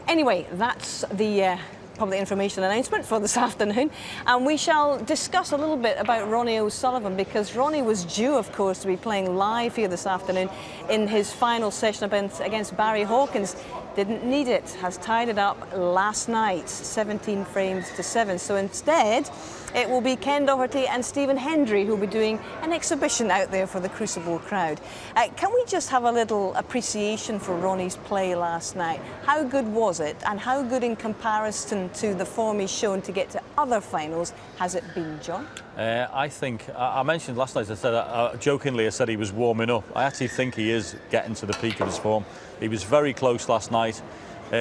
Anyway, that's the public information announcement for this afternoon, and we shall discuss a little bit about Ronnie O'Sullivan, because Ronnie was due, of course, to be playing live here this afternoon in his final session against Barry Hawkins. Didn't need it, has tied it up last night, 17 frames to 7. So instead, it will be Ken Doherty and Stephen Hendry who will be doing an exhibition out there for the Crucible crowd. Can we just have a little appreciation for Ronnie's play last night? How good was it, and how good in comparison to the form he's shown to get to other finals has it been, John? I think, I mentioned last night, I said, jokingly, I said he was warming up. I actually think he is getting to the peak of his form. He was very close last night.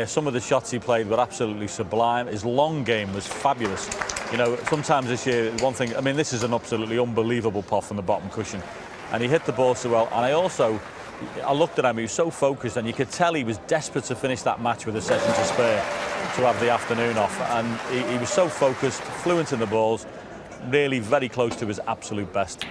Some of the shots he played were absolutely sublime. His long game was fabulous. You know, sometimes this year, one thing, I mean, this is an absolutely unbelievable pot from the bottom cushion. And he hit the ball so well. And I looked at him, he was so focused, and you could tell he was desperate to finish that match with a session to spare to have the afternoon off. And he was so focused, fluent in the balls, really very close to his absolute best.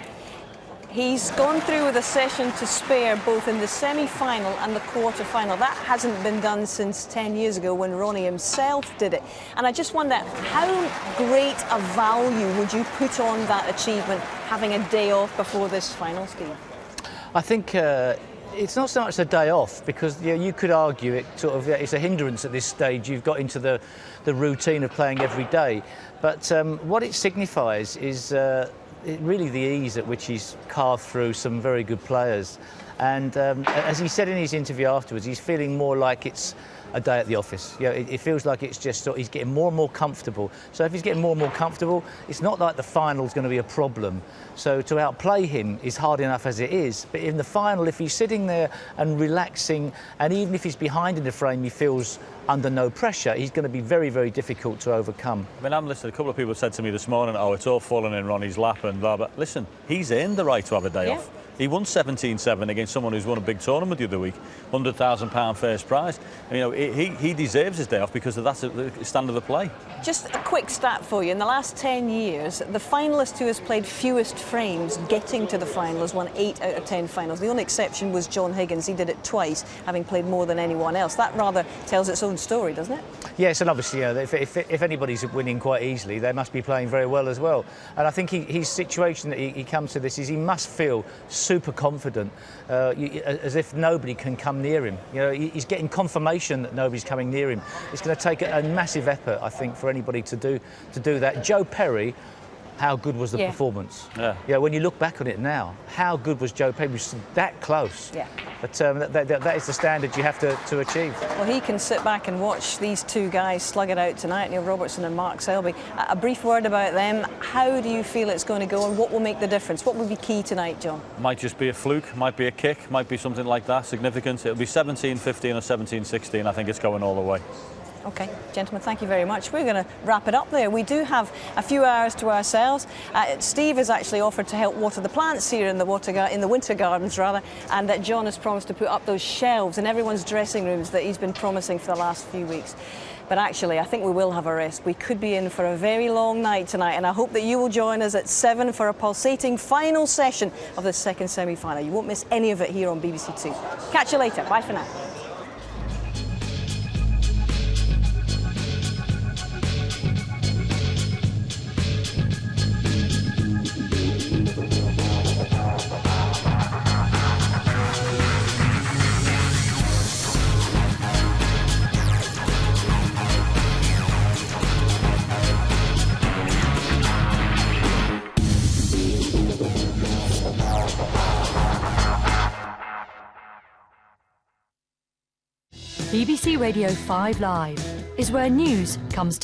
He's gone through with a session to spare both in the semi-final and the quarter-final. That hasn't been done since 10 years ago when Ronnie himself did it. And I just wonder, how great a value would you put on that achievement, having a day off before this final, Steve? I think it's not so much a day off, because you could argue it's a hindrance at this stage. You've got into the routine of playing every day. But what it signifies is really the ease at which he's carved through some very good players. And as he said in his interview afterwards, he's feeling more like it's a day at the office. You know, it feels like it's just he's getting more and more comfortable. So if he's getting more and more comfortable, it's not like the final's going to be a problem. So to outplay him is hard enough as it is. But in the final, if he's sitting there and relaxing, and even if he's behind in the frame, he feels under no pressure, he's going to be very, very difficult to overcome. I mean, I'm listening, a couple of people said to me this morning, oh, it's all falling in Ronnie's lap and blah, blah. Listen, he's earned the right to have a day off. He won 17-7 against someone who's won a big tournament the other week, £100,000 first prize. And, you know, he deserves his day off because that's the standard of play. Just a quick stat for you. In the last 10 years, the finalist who has played fewest frames getting to the final has won 8 out of 10 finals. The only exception was John Higgins. He did it twice, having played more than anyone else. That rather tells its own story, doesn't it? Yes, and obviously, you know, if anybody's winning quite easily, they must be playing very well as well. And I think his situation that he comes to this is he must feel super confident, as if nobody can come near him. You know, he's getting confirmation that nobody's coming near him. It's going to take a massive effort, I think, for anybody to do that. Joe Perry, how good was the performance? Yeah, when you look back on it now, how good was Joe Perry? He was that close. Yeah. But that is the standard you have to achieve. Well, he can sit back and watch these two guys slug it out tonight, Neil Robertson and Mark Selby. A brief word about them. How do you feel it's going to go, and what will make the difference? What will be key tonight, John? Might just be a fluke, might be a kick, might be something like that, significant. It'll be 17-15 or 17-16. I think it's going all the way. OK, gentlemen, thank you very much. We're going to wrap it up there. We do have a few hours to ourselves. Steve has actually offered to help water the plants here in the winter gardens, rather, and that John has promised to put up those shelves in everyone's dressing rooms that he's been promising for the last few weeks. But actually, I think we will have a rest. We could be in for a very long night tonight, and I hope that you will join us at 7 for a pulsating final session of the second semi-final. You won't miss any of it here on BBC Two. Catch you later. Bye for now. BBC Radio 5 Live is where news comes to